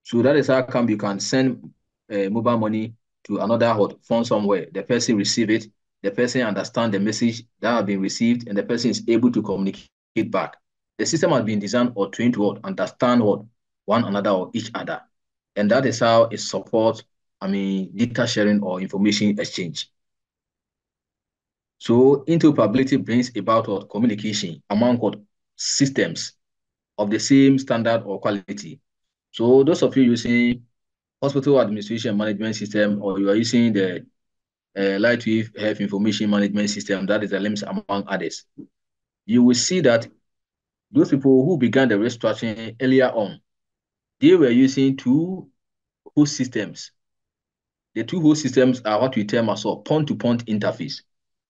So that is how come you can send mobile money to another phone somewhere. The person receive it, the person understand the message that has been received, and the person is able to communicate back. The system has been designed or trained to understand one another or each other. And that is how it supports, data sharing or information exchange. So interoperability brings about communication among systems of the same standard or quality. So those of you using hospital administration management system, or you are using the Lightwave Health Information Management System, that is the LIMS among others, you will see that those people who began the restructuring earlier on, they were using two host systems. The two host systems are what we term as a point-to-point interface.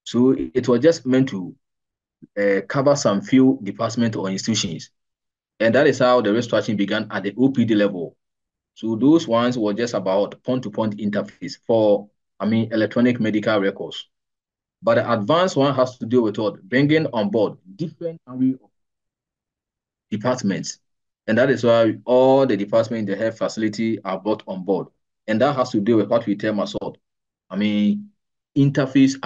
So it was just meant to cover some few departments or institutions. And that is how the restructuring began at the OPD level. So those ones were just about point-to-point interface for, electronic medical records. But the advanced one has to do with what? Bringing on board different array of departments. And that is why all the departments in the health facility are brought on board. And that has to do with what we term as what? Interface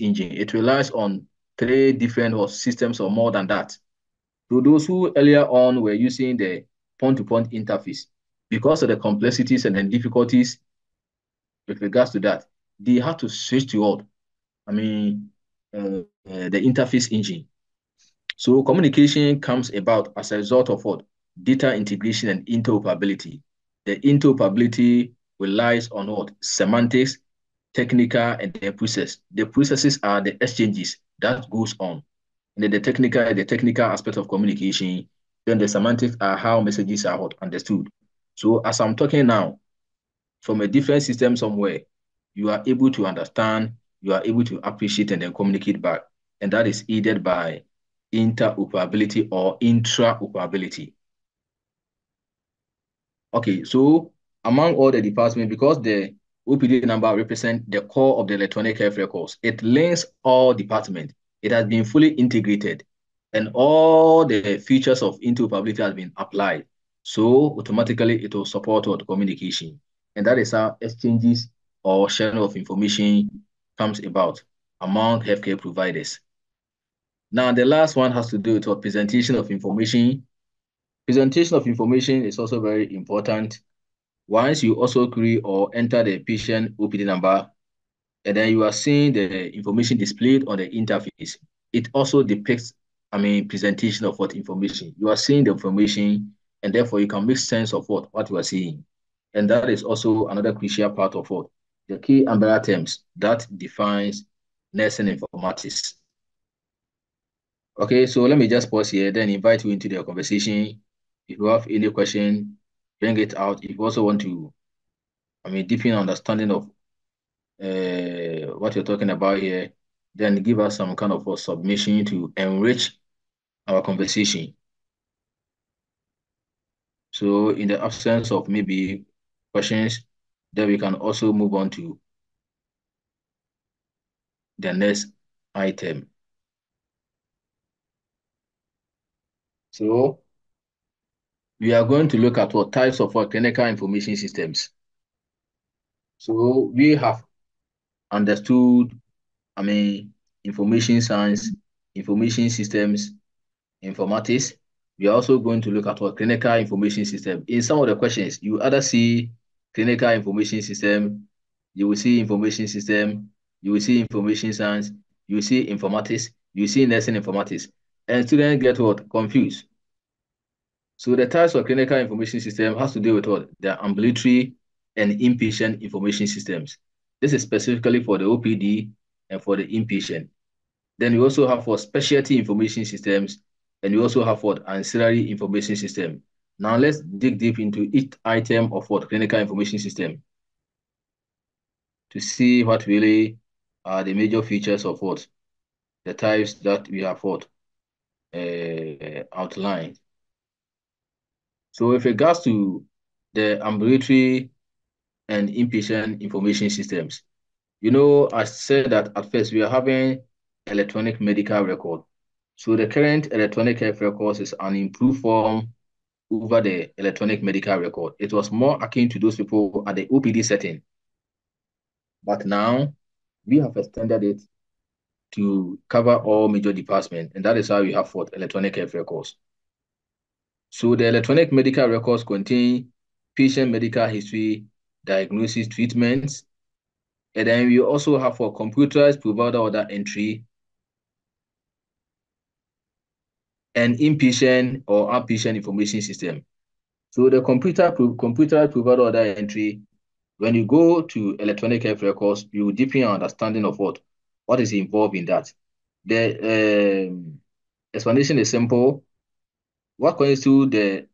engine. It relies on 3 different systems or more than that. So those who earlier on were using the point-to-point interface, because of the complexities and the difficulties with regards to that, they had to switch to what? The interface engine. So communication comes about as a result of what? Data integration and interoperability. The interoperability relies on what? Semantics, technical, and the process. The processes are the exchanges that goes on. And then the technical aspect of communication. Then the semantics are how messages are understood. So as I'm talking now, from a different system somewhere, you are able to understand, you are able to appreciate and then communicate back. And that is aided by interoperability or intraoperability. Okay, so among all the departments, because the OPD number represents the core of the electronic health records, it links all departments. It has been fully integrated, and all the features of interoperability has been applied. So automatically it will support communication. And that is how exchanges or sharing of information comes about among healthcare providers. Now, the last one has to do with presentation of information. Presentation of information is also very important. Once you also create or enter the patient OPD number, and then you are seeing the information displayed on the interface, it also depicts, presentation of what information. You are seeing the information, and therefore you can make sense of what you are seeing. And that is also another crucial part of what? The key umbrella terms that defines nursing informatics. Okay, so let me just pause here, then invite you into the conversation. If you have any question, bring it out. If you also want to, deepen understanding of what you're talking about here, then give us some kind of a submission to enrich our conversation. So in the absence of maybe questions, then we can also move on to the next item. So we are going to look at what types of clinical information systems. So we have understood, information science, information systems, informatics. We are also going to look at what clinical information system. In some of the questions, you either see clinical information system, you will see information system, you will see information science, you will see informatics, you will see nursing informatics. And students get what? Confused. So the types of clinical information system has to do with what? The ambulatory and inpatient information systems. This is specifically for the OPD and for the inpatient. Then we also have for specialty information systems, and we also have for ancillary information system. Now let's dig deep into each item of what clinical information system to see what really are the major features of what the types that we have what outlined. So with regards to the ambulatory and inpatient information systems, I said that at first we are having electronic medical record. So the current electronic health records is an improved form over the electronic medical record. It was more akin to those people at the OPD setting. But now we have extended it to cover all major departments, and that is how we have for electronic health records. So the electronic medical records contain patient medical history, diagnosis, treatments, and then we also have for computerized provider order entry and inpatient or outpatient information system. So the computerized provider order entry, when you go to electronic health records, you deepen your understanding of what is involved in that. The explanation is simple. What constitutes the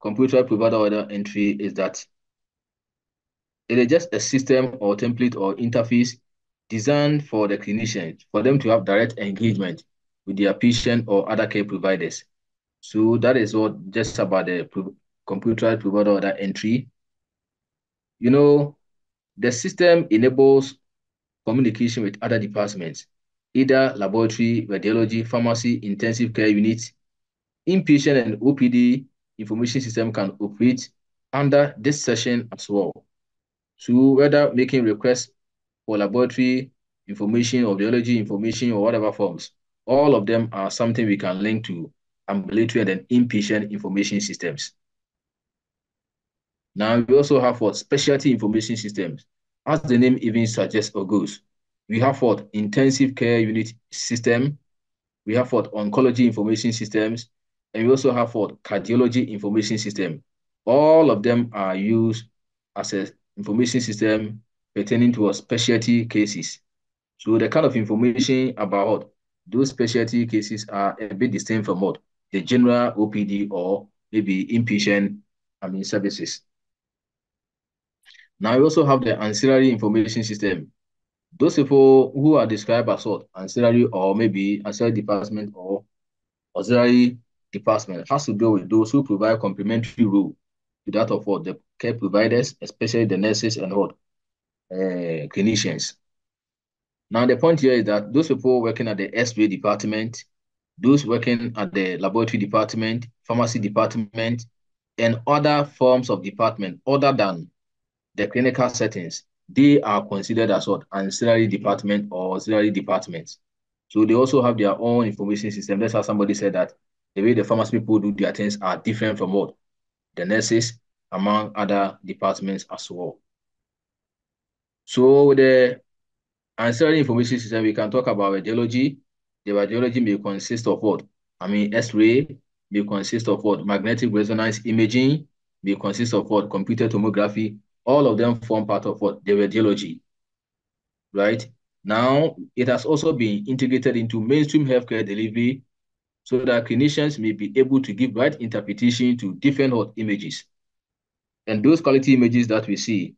computerized provider order entry is that it is just a system or template or interface designed for the clinicians, for them to have direct engagement with their patient or other care providers. So that is what just about the computerized provider order entry. You know, the system enables communication with other departments, either laboratory, radiology, pharmacy, intensive care units. Inpatient and OPD information system can operate under this session as well. So whether making requests for laboratory information or biology information or whatever forms, all of them are something we can link to ambulatory and then inpatient information systems. Now we also have what specialty information systems. As the name even suggests or goes, we have what intensive care unit system, we have what oncology information systems, and we also have what cardiology information system. All of them are used as an information system pertaining to specialty cases. So the kind of information about those specialty cases are a bit distinct from what the general OPD or maybe inpatient services. Now we also have the ancillary information system. Those people who are described as what ancillary or maybe ancillary department or auxiliary department has to do with those who provide complementary role to that of what the care providers, especially the nurses and what clinicians. Now the point here is that those people working at the X-ray department, those working at the laboratory department, pharmacy department, and other forms of department other than the clinical settings, they are considered as what ancillary department or auxiliary departments. So they also have their own information system. That's how somebody said that the way the pharmacy people do their things are different from what the nurses among other departments as well. So the ancillary information system, we can talk about radiology. The radiology may consist of what? X-ray, may consist of what? Magnetic resonance imaging, may consist of what? Computer tomography. All of them form part of what? The radiology, right? Now, it has also been integrated into mainstream healthcare delivery so that clinicians may be able to give right interpretation to different images. And those quality images that we see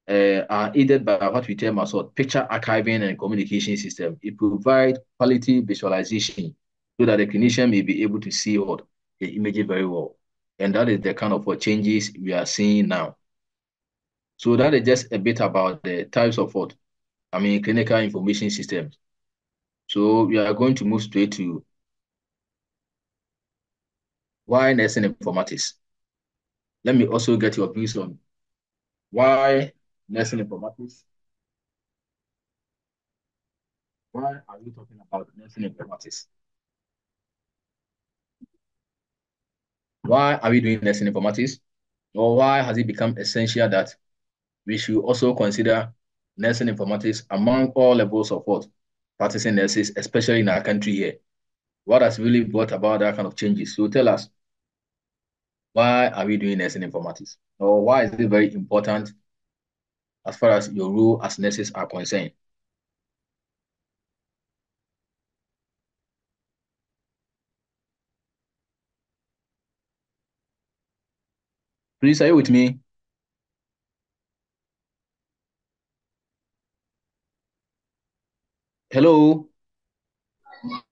are aided by what we term as picture archiving and communication system. It provides quality visualization so that the clinician may be able to see the images very well. And that is the kind of changes we are seeing now. So that is just a bit about the types of clinical information systems. So we are going to move straight to why nursing informatics. Let me also get your views on why nursing informatics. Why are we talking about nursing informatics? Why are we doing nursing informatics? Or why has it become essential that we should also consider nursing informatics among all levels of practicing nurses, especially in our country here? What has really brought about that kind of changes? So tell us, why are we doing nursing informatics? Or why is it very important as far as your role as nurses are concerned? Please, are you with me? Hello?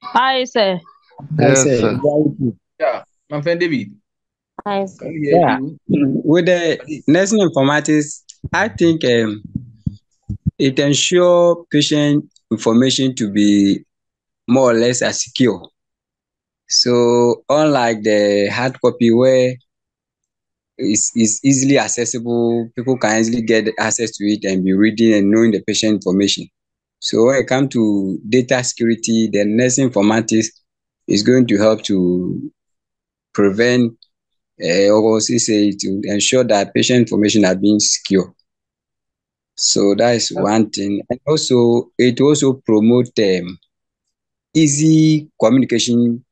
Hi, sir. Yes, sir. Yeah, my friend David. Hi, sir. Yeah. With the nursing informatics, I think it ensures patient information to be more or less are secure. So unlike the hard copy where it's easily accessible, people can easily get access to it and be reading and knowing the patient information. So when it comes to data security, the nursing informatics is going to help to prevent or say to ensure that patient information are being secure. So that is one thing. And also it also promote easy communication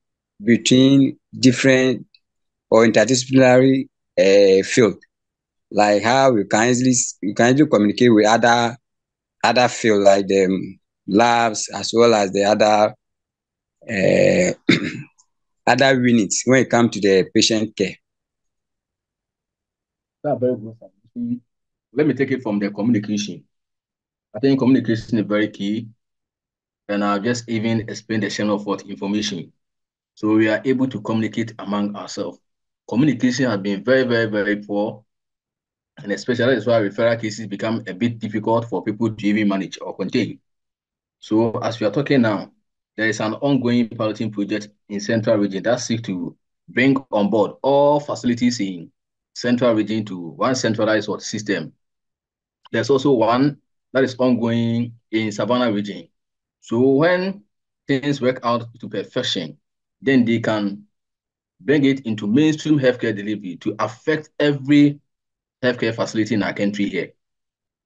between different or interdisciplinary field, like how you can easily communicate with other field like the labs as well as the other other units when it comes to the patient care. That's very good. Let me take it from the communication. I think communication is very key, and I'll just even explain the channel of what information. So we are able to communicate among ourselves. Communication has been very, very, very poor, and especially that's why referral cases become a bit difficult for people to even manage or contain. So as we are talking now, there is an ongoing piloting project in Central Region that seeks to bring on board all facilities in Central Region to one centralized system. There's also one that is ongoing in Savannah Region. So when things work out to perfection, then they can bring it into mainstream healthcare delivery to affect every healthcare facility in our country here.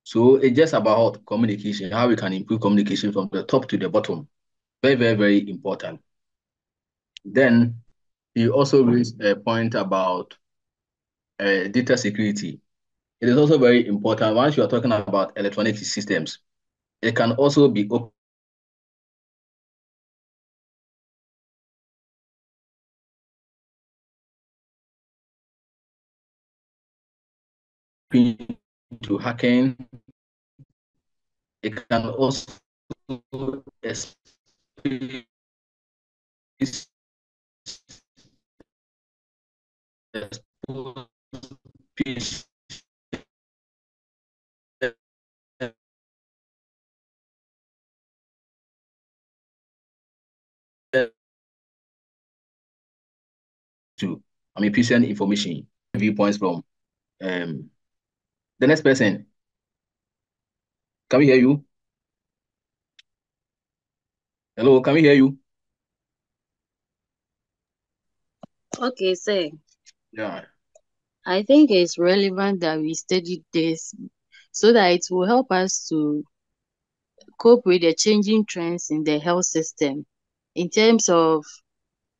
So it's just about communication, how we can improve communication from the top to the bottom. Very, very, very important. Then you also raised a point about data security. It is also very important. Once you are talking about electronic systems, it can also be open to hacking. It can also expose to patient information viewpoints from the next person. Can we hear you? Hello, can we hear you? Okay, sir. Yeah. I think it's relevant that we study this so that it will help us to cope with the changing trends in the health system in terms of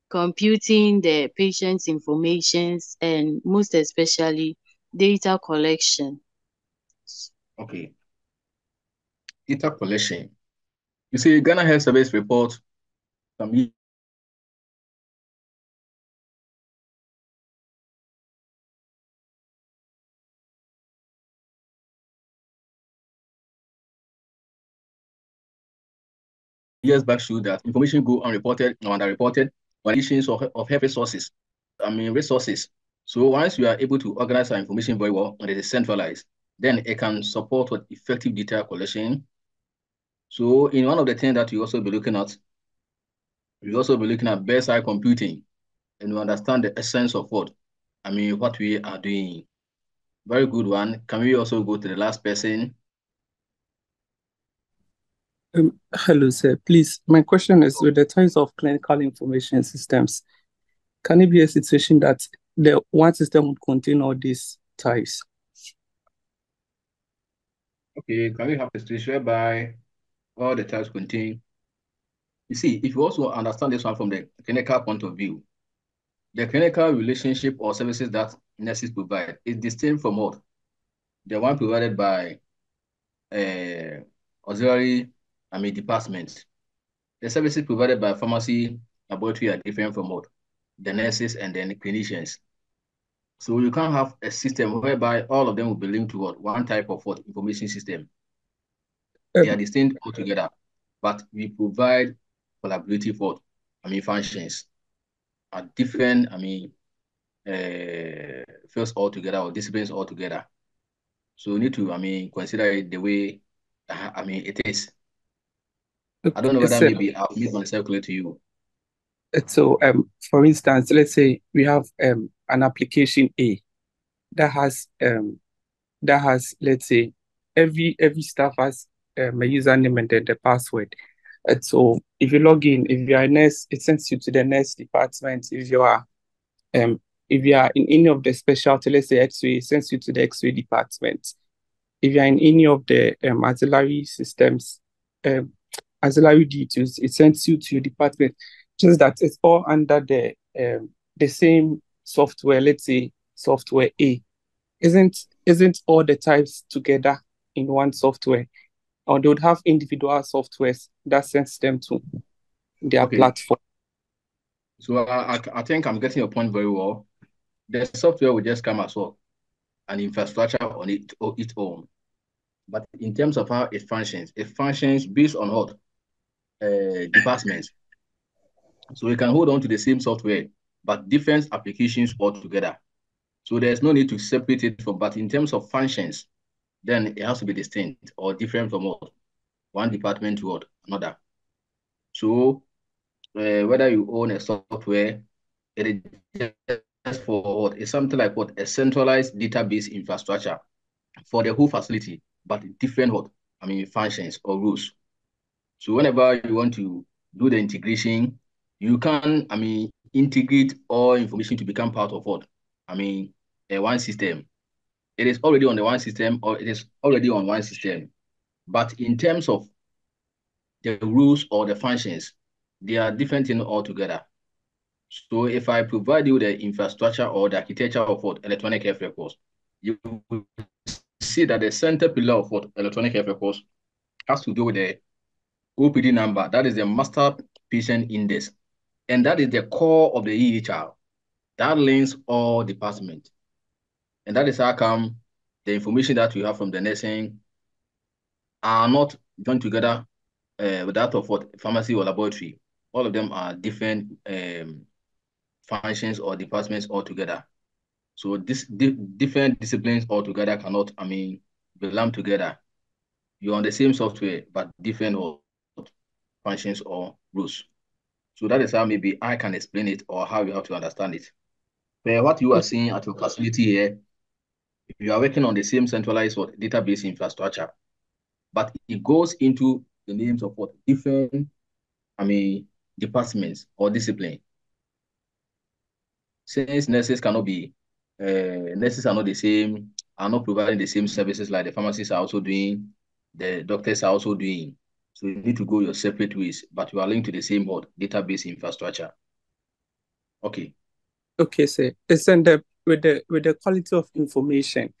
computing the patient's informations and most especially data collection. Okay. Data collection. You see, Ghana Health Service report some years back showed that information go unreported or underreported on issues of health resources. Resources. So once you are able to organize our information very well and it is centralized, then it can support with effective data collection. So in one of the things that we also be looking at, we also be looking at bedside computing and to understand the essence of what we are doing. Very good one. Can we also go to the last person? Hello, sir. Please, my question is, with the types of clinical information systems, can it be a situation that the one system would contain all these types? Okay, can we have a situation whereby all the types contain? You see, if you also understand this one from the clinical point of view, the clinical relationship or services that nurses provide is distinct from what? The one provided by auxiliary departments. The services provided by pharmacy laboratory are different from what? The nurses and then the clinicians. So you can't have a system whereby all of them will be linked to what? One type of what? Information system. They are distinct altogether, but we provide collaborative what? Functions are different, fields altogether or disciplines altogether. So we need to, consider it the way, it is. I don't know Okay, whether sir. maybe I've made myself clear to you. So, for instance, let's say we have an application A that has let's say every staff has a username and then the password. And so if you log in, if you are a nurse, it sends you to the nurse department. If you are in any of the specialty, let's say X-ray, it sends you to the X-ray department. If you are in any of the auxiliary systems, auxiliary details, it sends you to your department. Just that it's all under the same software. Let's say software A. Isn't all the types together in one software, or they would have individual softwares that sends them to their Okay. platform? So I think I'm getting your point very well. The software will just come as well, an infrastructure on its own. But in terms of how it functions based on what departments. So we can hold on to the same software, but different applications altogether. So there's no need to separate it from, but in terms of functions, then it has to be distinct or different from what? One department to what? Another. So whether you own a software, it is just for what? It's something like what? A centralized database infrastructure for the whole facility, but different what? Functions or rules. So whenever you want to do the integration, you can, integrate all information to become part of what? One system. It is already on the one system or it is already on one system. But in terms of the rules or the functions, they are different things altogether. So if I provide you the infrastructure or the architecture of what electronic health records, you will see that the center pillar of what electronic health records has to do with the OPD number. That is the master patient index. And that is the core of the EHR. That links all departments. And that is how come the information that you have from the nursing are not joined together with that of what pharmacy or laboratory. All of them are different functions or departments altogether. So this different disciplines altogether cannot, be lumped together. You're on the same software, but different functions or rules. So that is how maybe I can explain it or how you have to understand it. But what you are seeing at your facility here, you are working on the same centralized database infrastructure, but it goes into the names of what different, departments or discipline. Since nurses cannot be, nurses are not the same, are not providing the same services like the pharmacists are also doing, the doctors are also doing. So you need to go your separate ways, but you are linked to the same database infrastructure. Okay. Okay, sir. It's in the with the quality of information,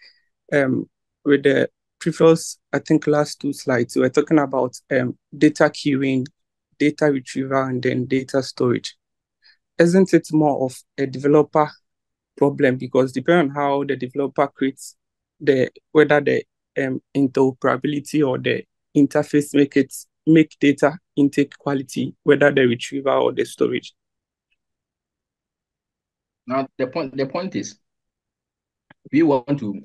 with the previous, I think last two slides, we were talking about data queuing, data retrieval, and then data storage. Isn't it more of a developer problem? Because depending on how the developer creates whether the interoperability or the interface make data intake quality, whether the retrieval or the storage. Now the point is, we want to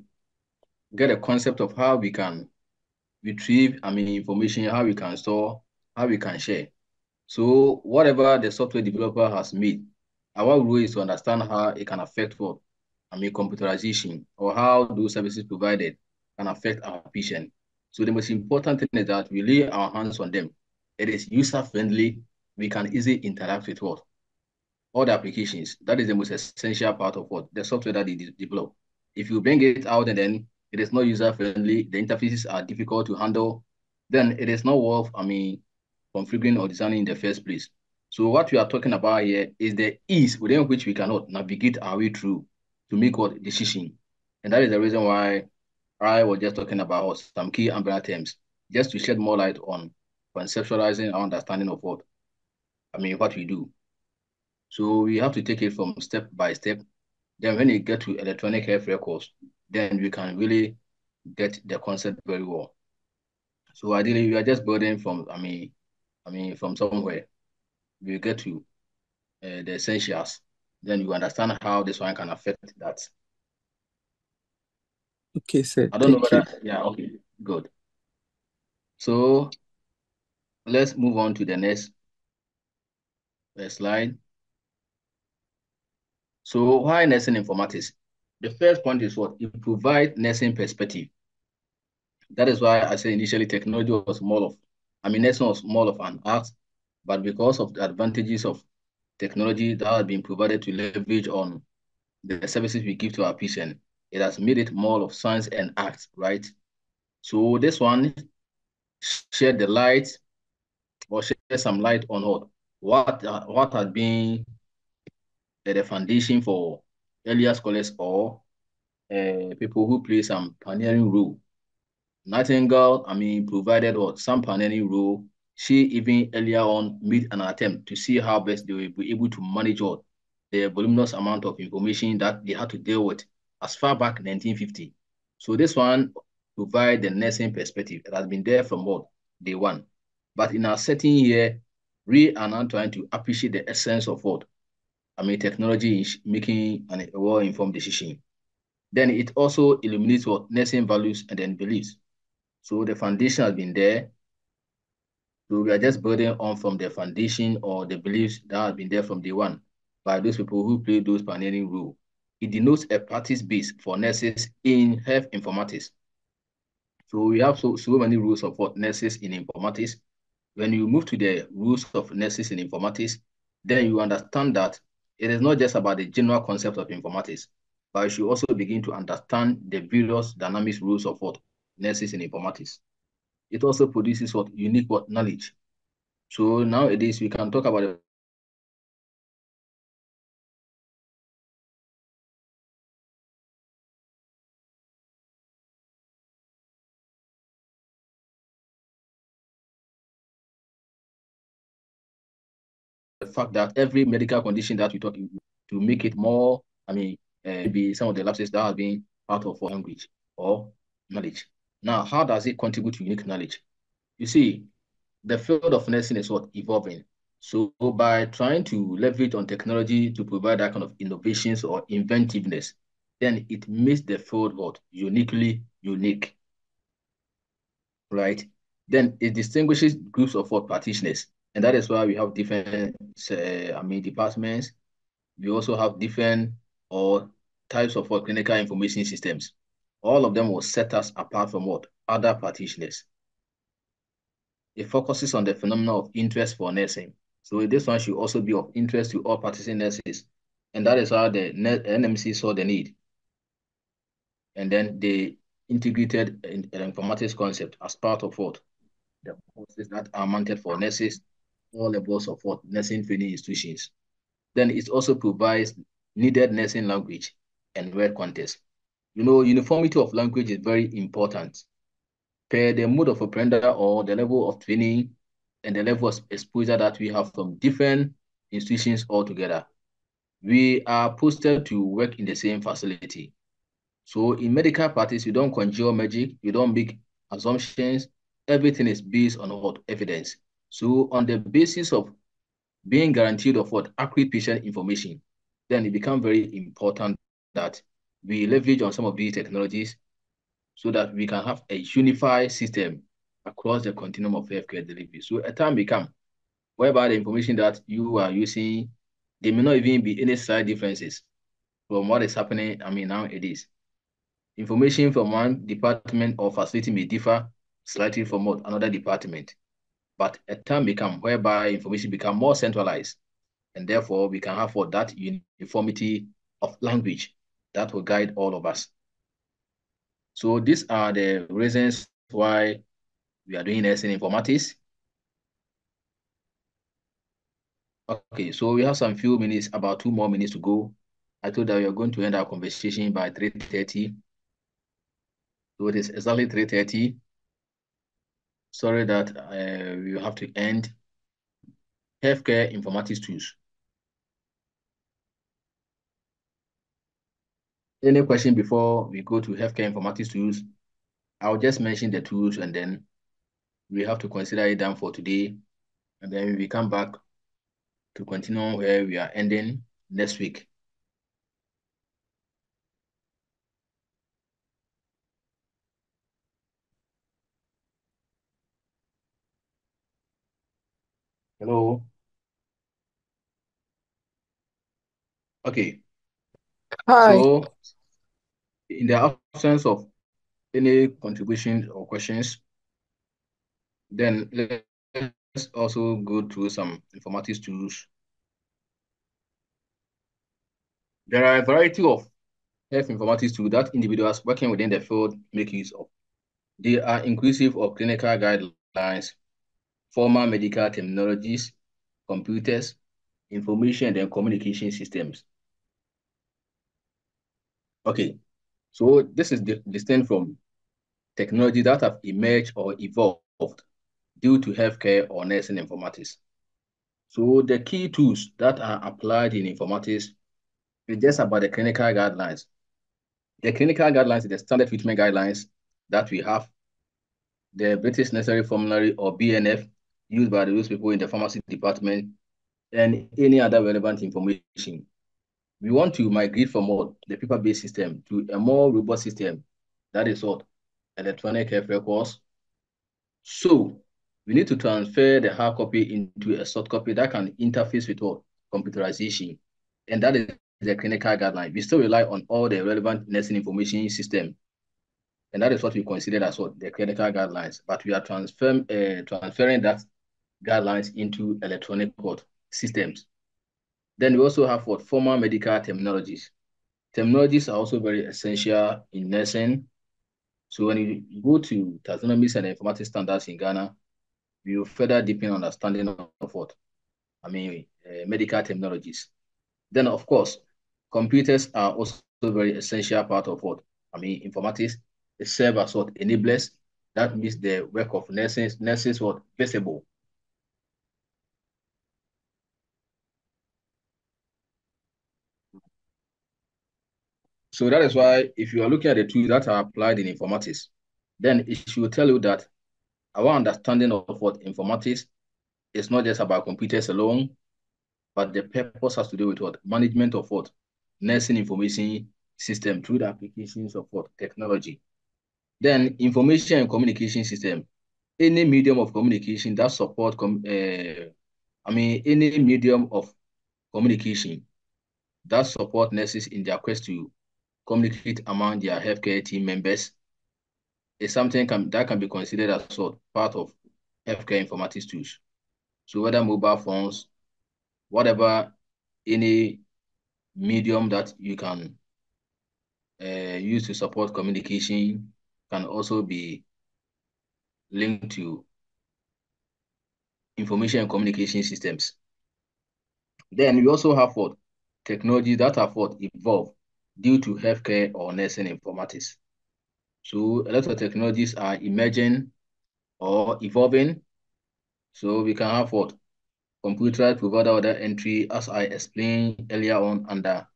get a concept of how we can retrieve information, how we can store, how we can share. So whatever the software developer has made, our role is to understand how it can affect computerization or how those services provided can affect our patient. So the most important thing is that we lay our hands on them. It is user-friendly. We can easily interact with all the applications. That is the most essential part of the software that they develop. If you bring it out and then it is not user-friendly, the interfaces are difficult to handle, then it is not worth, configuring or designing in the first place. So what we are talking about here is the ease within which we cannot navigate our way through to make decision. And that is the reason why I was just talking about some key umbrella terms, just to shed more light on conceptualizing our understanding of what we do. So we have to take it from step by step. Then when you get to electronic health records, then we can really get the concept very well. So ideally, we are just building from, from somewhere. We get to the essentials. Then you understand how this one can affect that. Okay, sir. I don't know Thank you. whether, yeah, okay, good. So let's move on to the next slide. So why nursing informatics? The first point is what? It provides nursing perspective. That is why I said initially technology was nursing was more of an art, but because of the advantages of technology that have been provided to leverage on the services we give to our patient, it has made it more of science and art, right? So this one shed the light or shed some light on what had been the foundation for earlier scholars or people who play some pioneering role. Nightingale, provided some pioneering role. She even earlier on made an attempt to see how best they will be able to manage the voluminous amount of information that they had to deal with as far back 1950. So this one provides the nursing perspective. It has been there from day one. But in our setting here, we are now trying to appreciate the essence of technology is making a well-informed decision. Then it also illuminates what nursing values and then beliefs. So the foundation has been there. So we are just building on from the foundation or the beliefs that have been there from day one by those people who play those pioneering role. It denotes a practice base for nurses in health informatics. So we have so many rules of what nurses in informatics. When you move to the rules of nurses in informatics, then you understand that it is not just about the general concept of informatics, but you should also begin to understand the various dynamics rules of what nurses in informatics. It also produces what unique knowledge. So nowadays we can talk about the fact that every medical condition that we talk to make it more, be some of the lapses that have been part of our language or knowledge. Now, how does it contribute to unique knowledge? You see, the field of nursing is what evolving. So by trying to leverage on technology to provide that kind of innovations or inventiveness, then it makes the field what uniquely unique, right? Then it distinguishes groups of what practitioners, and that is why we have different, departments. We also have different or types of what clinical information systems. All of them will set us apart from what other practitioners. It focuses on the phenomena of interest for nursing. So this one should also be of interest to all practicing nurses. And that is how the NMC saw the need. And then they integrated an informatics concept as part of what? The courses that are mounted for nurses, all levels of what? Nursing training institutions. Then it also provides needed nursing language and word context. Uniformity of language is very important. Per the mode of operandi or the level of training and the level of exposure that we have from different institutions altogether, we are posted to work in the same facility. So in medical practice, you don't conjure magic, you don't make assumptions. Everything is based on what evidence. So on the basis of being guaranteed of what accurate patient information, then it becomes very important that we leverage on some of these technologies so that we can have a unified system across the continuum of healthcare delivery. So a time become whereby the information that you are using, there may not even be any slight differences from what is happening, nowadays. Information from one department or facility may differ slightly from another department. But a time become whereby information become more centralized, and therefore we can have that uniformity of language that will guide all of us. So these are the reasons why we are doing nursing informatics. Okay, so we have some few minutes, about 2 more minutes to go. I thought that we are going to end our conversation by 3:30. So it is exactly 3:30. Sorry that we will have to end. Healthcare informatics tools. Any question before we go to healthcare informatics tools? I'll just mention the tools and then we have to consider it done for today. And then we come back to continue where we are ending next week. Hello. Okay. Hi. So, in the absence of any contributions or questions, then let's also go through some informatics tools. There are a variety of health informatics tools that individuals working within the field make use of. They are inclusive of clinical guidelines, formal medical terminologies, computers, information and communication systems. Okay, so this is distinct from technology that have emerged or evolved due to healthcare or nursing informatics. So the key tools that are applied in informatics is just about the clinical guidelines. The clinical guidelines is the standard treatment guidelines that we have, the British Necessary Formulary or BNF used by those people in the pharmacy department, and any other relevant information. We want to migrate from what the paper-based system to a more robust system, that is what electronic health records. So we need to transfer the hard copy into a soft copy that can interface with what computerization, and that is the clinical guideline. We still rely on all the relevant nursing information system, and that is what we consider as what the clinical guidelines. But we are transferring that guidelines into electronic what systems. Then we also have what formal medical terminologies. Terminologies are also very essential in nursing. So when you go to taxonomies and informatics standards in Ghana, we will further deepen understanding of what medical terminologies. Then, of course, computers are also a very essential part of what informatics. They serve as what enablers that makes the work of nurses what visible. So that is why if you are looking at the tools that are applied in informatics, then it should tell you that our understanding of what informatics is not just about computers alone, but the purpose has to do with what management of what nursing information system through the applications of what technology. Then information and communication system, any medium of communication that support any medium of communication that support nurses in their quest to communicate among their healthcare team members is something that can be considered as sort part of healthcare informatics tools. So whether mobile phones, whatever, any medium that you can use to support communication can also be linked to information and communication systems. Then we also have what technologies that have what evolved due to healthcare or nursing informatics. So a lot of technologies are emerging or evolving. So we can have what computerized provider order entry, as I explained earlier on under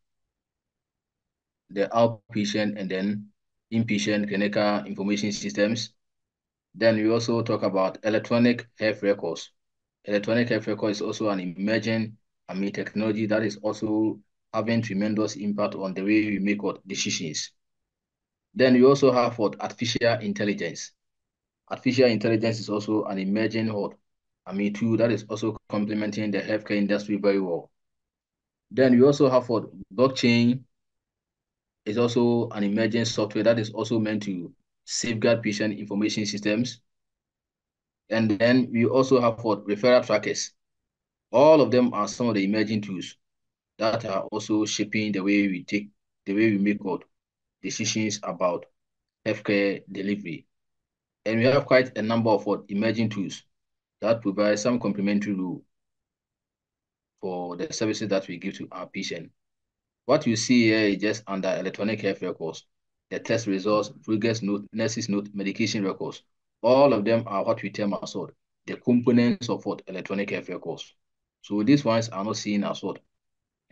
the outpatient and then inpatient clinical information systems. Then we also talk about electronic health records. Electronic health record is also an emerging technology that is also having tremendous impact on the way we make what decisions. Then we also have what artificial intelligence. Artificial intelligence is also an emerging what tool that is also complementing the healthcare industry very well. Then we also have what blockchain is also an emerging software that is also meant to safeguard patient information systems. And then we also have what referral trackers. All of them are some of the emerging tools that are also shaping the way we make what decisions about healthcare delivery. And we have quite a number of what emerging tools that provide some complementary role for the services that we give to our patient. What you see here is just under electronic health records, the test results, progress note, nurses note, medication records. All of them are what we term as what the components of what electronic health records. So these ones are not seen as what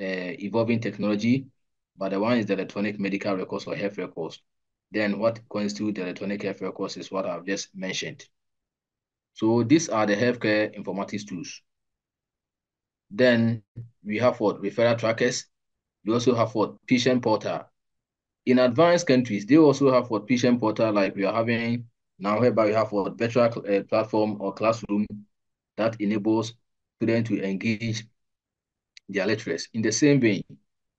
evolving technology, but the one is the electronic medical records or health records. Then what constitutes the electronic health records is what I've just mentioned. So these are the healthcare informatics tools. Then we have what referral trackers. We also have what patient portal. In advanced countries, they also have what patient portal like we are having now, whereby we have what virtual platform or classroom that enables students to engage their lecturers. In the same vein,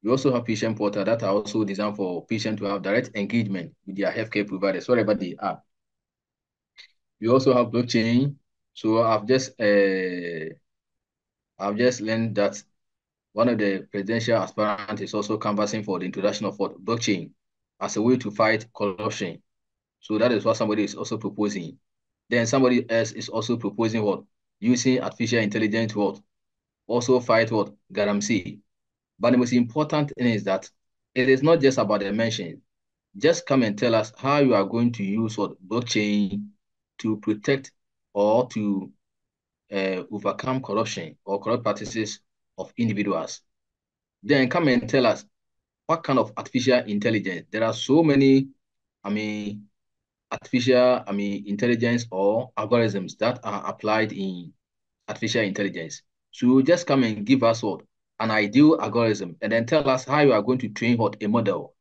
we also have patient portal that are also designed for patients to have direct engagement with their healthcare providers, wherever they are. We also have blockchain. So I've just learned that one of the presidential aspirants is also canvassing for the introduction of what blockchain as a way to fight corruption. So that is what somebody is also proposing. Then somebody else is also proposing what? Using artificial intelligence to what? Also fight what? Galamsey. But the most important thing is that it is not just about the mention. Just come and tell us how you are going to use what blockchain to protect or to overcome corruption or corrupt practices of individuals. Then come and tell us what kind of artificial intelligence. There are so many, artificial, intelligence or algorithms that are applied in artificial intelligence. So just come and give us what an ideal algorithm and then tell us how you are going to train what a model.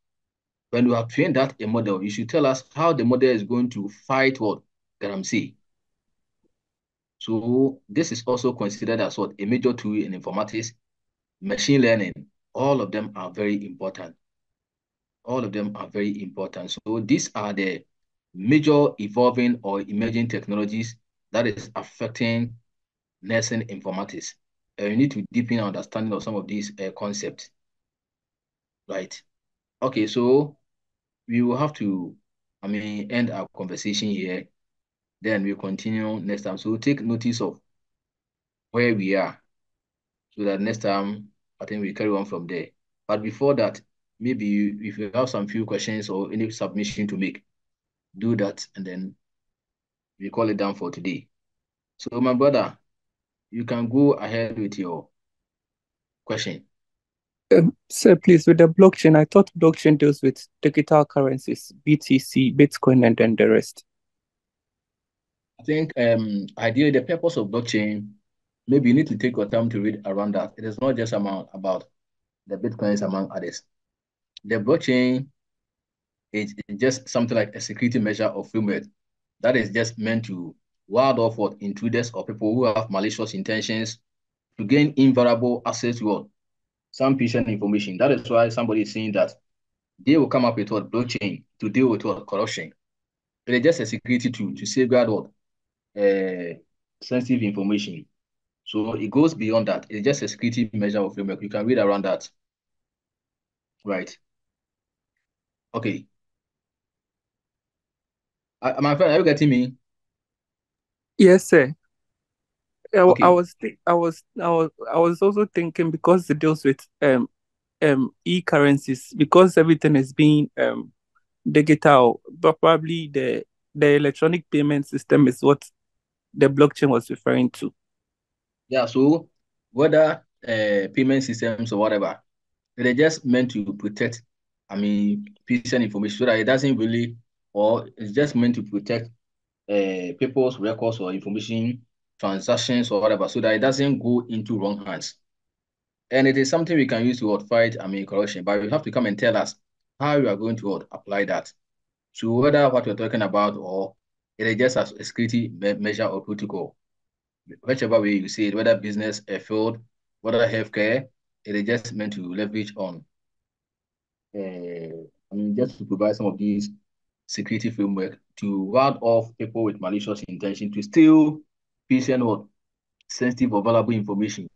When you have trained that a model, you should tell us how the model is going to fight what Galamsey. So this is also considered as what a major tool in informatics, machine learning. All of them are very important. All of them are very important. So these are the major evolving or emerging technologies that is affecting nursing informatics. You need to deepen our understanding of some of these concepts. Right. Okay, so we will have to, end our conversation here. Then we'll continue next time. So take notice of where we are so that next time, I think we carry on from there. But before that, maybe if you have some few questions or any submission to make, do that, and then we call it down for today. So my brother, you can go ahead with your question. Sir, please, with the blockchain, I thought blockchain deals with digital currencies, BTC, Bitcoin, and then the rest. I think ideally the purpose of blockchain, maybe you need to take your time to read around that. It is not just about the Bitcoins among others. The blockchain is just something like a security measure or framework that is just meant to ward off what intruders or people who have malicious intentions to gain invulnerable access to what some patient information. That is why somebody is saying that they will come up with what blockchain to deal with what corruption. It is just a security tool to safeguard what sensitive information. So it goes beyond that. It's just a security measure of framework. You can read around that. Right. Okay. My friend, are you getting me? Yes, sir. I Okay. was also thinking because it deals with e-currencies, because everything is being digital, but probably the electronic payment system is what the blockchain was referring to. Yeah, so whether payment systems or whatever, they're just meant to protect, patient information so that it doesn't really, or it's just meant to protect people's records or information, transactions or whatever, so that it doesn't go into wrong hands. And it is something we can use to fight, corruption, but you have to come and tell us how you are going to apply that. So whether what we're talking about or it is just a security measure or protocol, whichever way you see it, whether business, field, whether healthcare, it is just meant to leverage on, just to provide some of these security framework to ward off people with malicious intention to steal patient or sensitive or valuable information.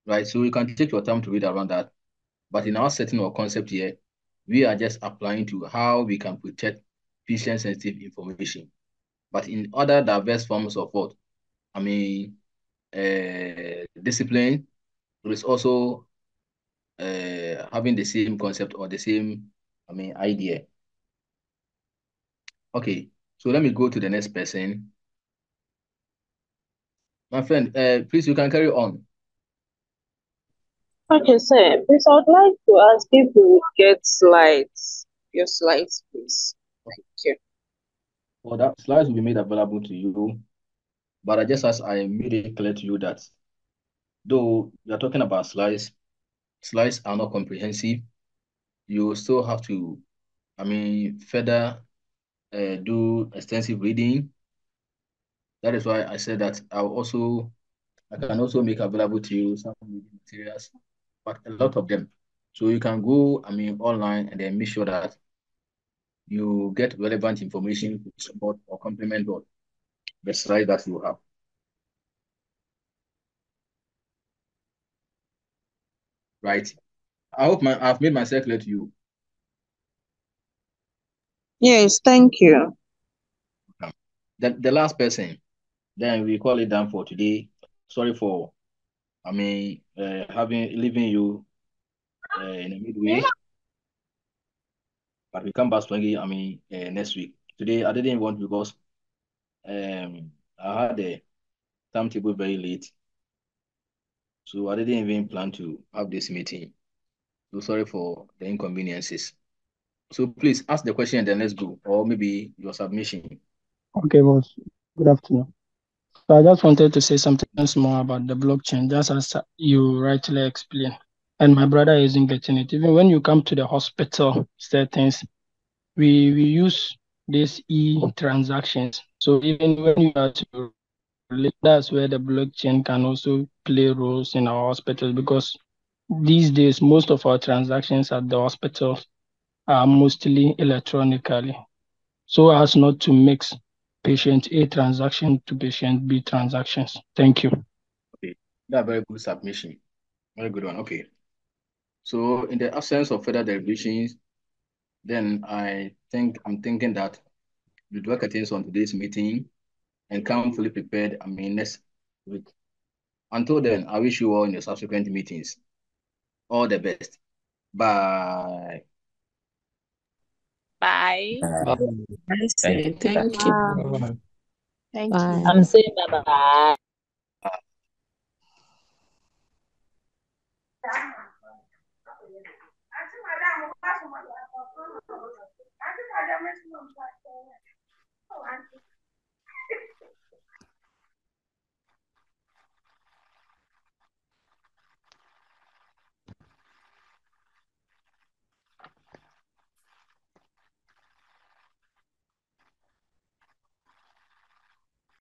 Right, so you can take your time to read around that. But in our setting or concept here, we are just applying to how we can protect patient-sensitive information. But in other diverse forms of what? Discipline, there is also having the same concept or the same, idea. Okay, so let me go to the next person. My friend, please, you can carry on. Okay, sir. Please, I would like to ask if we would get slides. Your slides, please. Thank you. Well, that slides will be made available to you. But as I made it clear to you that though you are talking about slides are not comprehensive. You still have to, further do extensive reading. That is why I said that I'll also I can also make available to you some materials, but a lot of them. So you can go, online and then make sure that you get relevant information to support or complement what the slide that you have. Right. I hope I've made myself clear to you. Yes, thank you. The last person, then we call it down for today. Sorry for, leaving you in a midway, but we come back strongly, next week. Today, I didn't want because I had a timetable very late, so I didn't even plan to have this meeting. So sorry for the inconveniences. So please ask the question and then let's go, or maybe your submission. Okay, boss. Good afternoon. So I just wanted to say something more about the blockchain, just as you rightly explained. And my brother isn't getting it. Even when you come to the hospital settings, we use these e-transactions. So even when you are to relate, that's where the blockchain can also play roles in our hospitals, because these days most of our transactions at the hospitals are mostly electronically, so as not to mix patient A transaction to patient B transactions. Thank you. Okay, that's very good submission. Very good one. Okay. So in the absence of further deliberations, then I'm thinking that we do things on today's meeting and come fully prepared, next week. Until then, I wish you all in your subsequent meetings all the best. Bye. Bye. I say thank you. Thank Bye. you. I'm saying bye-bye.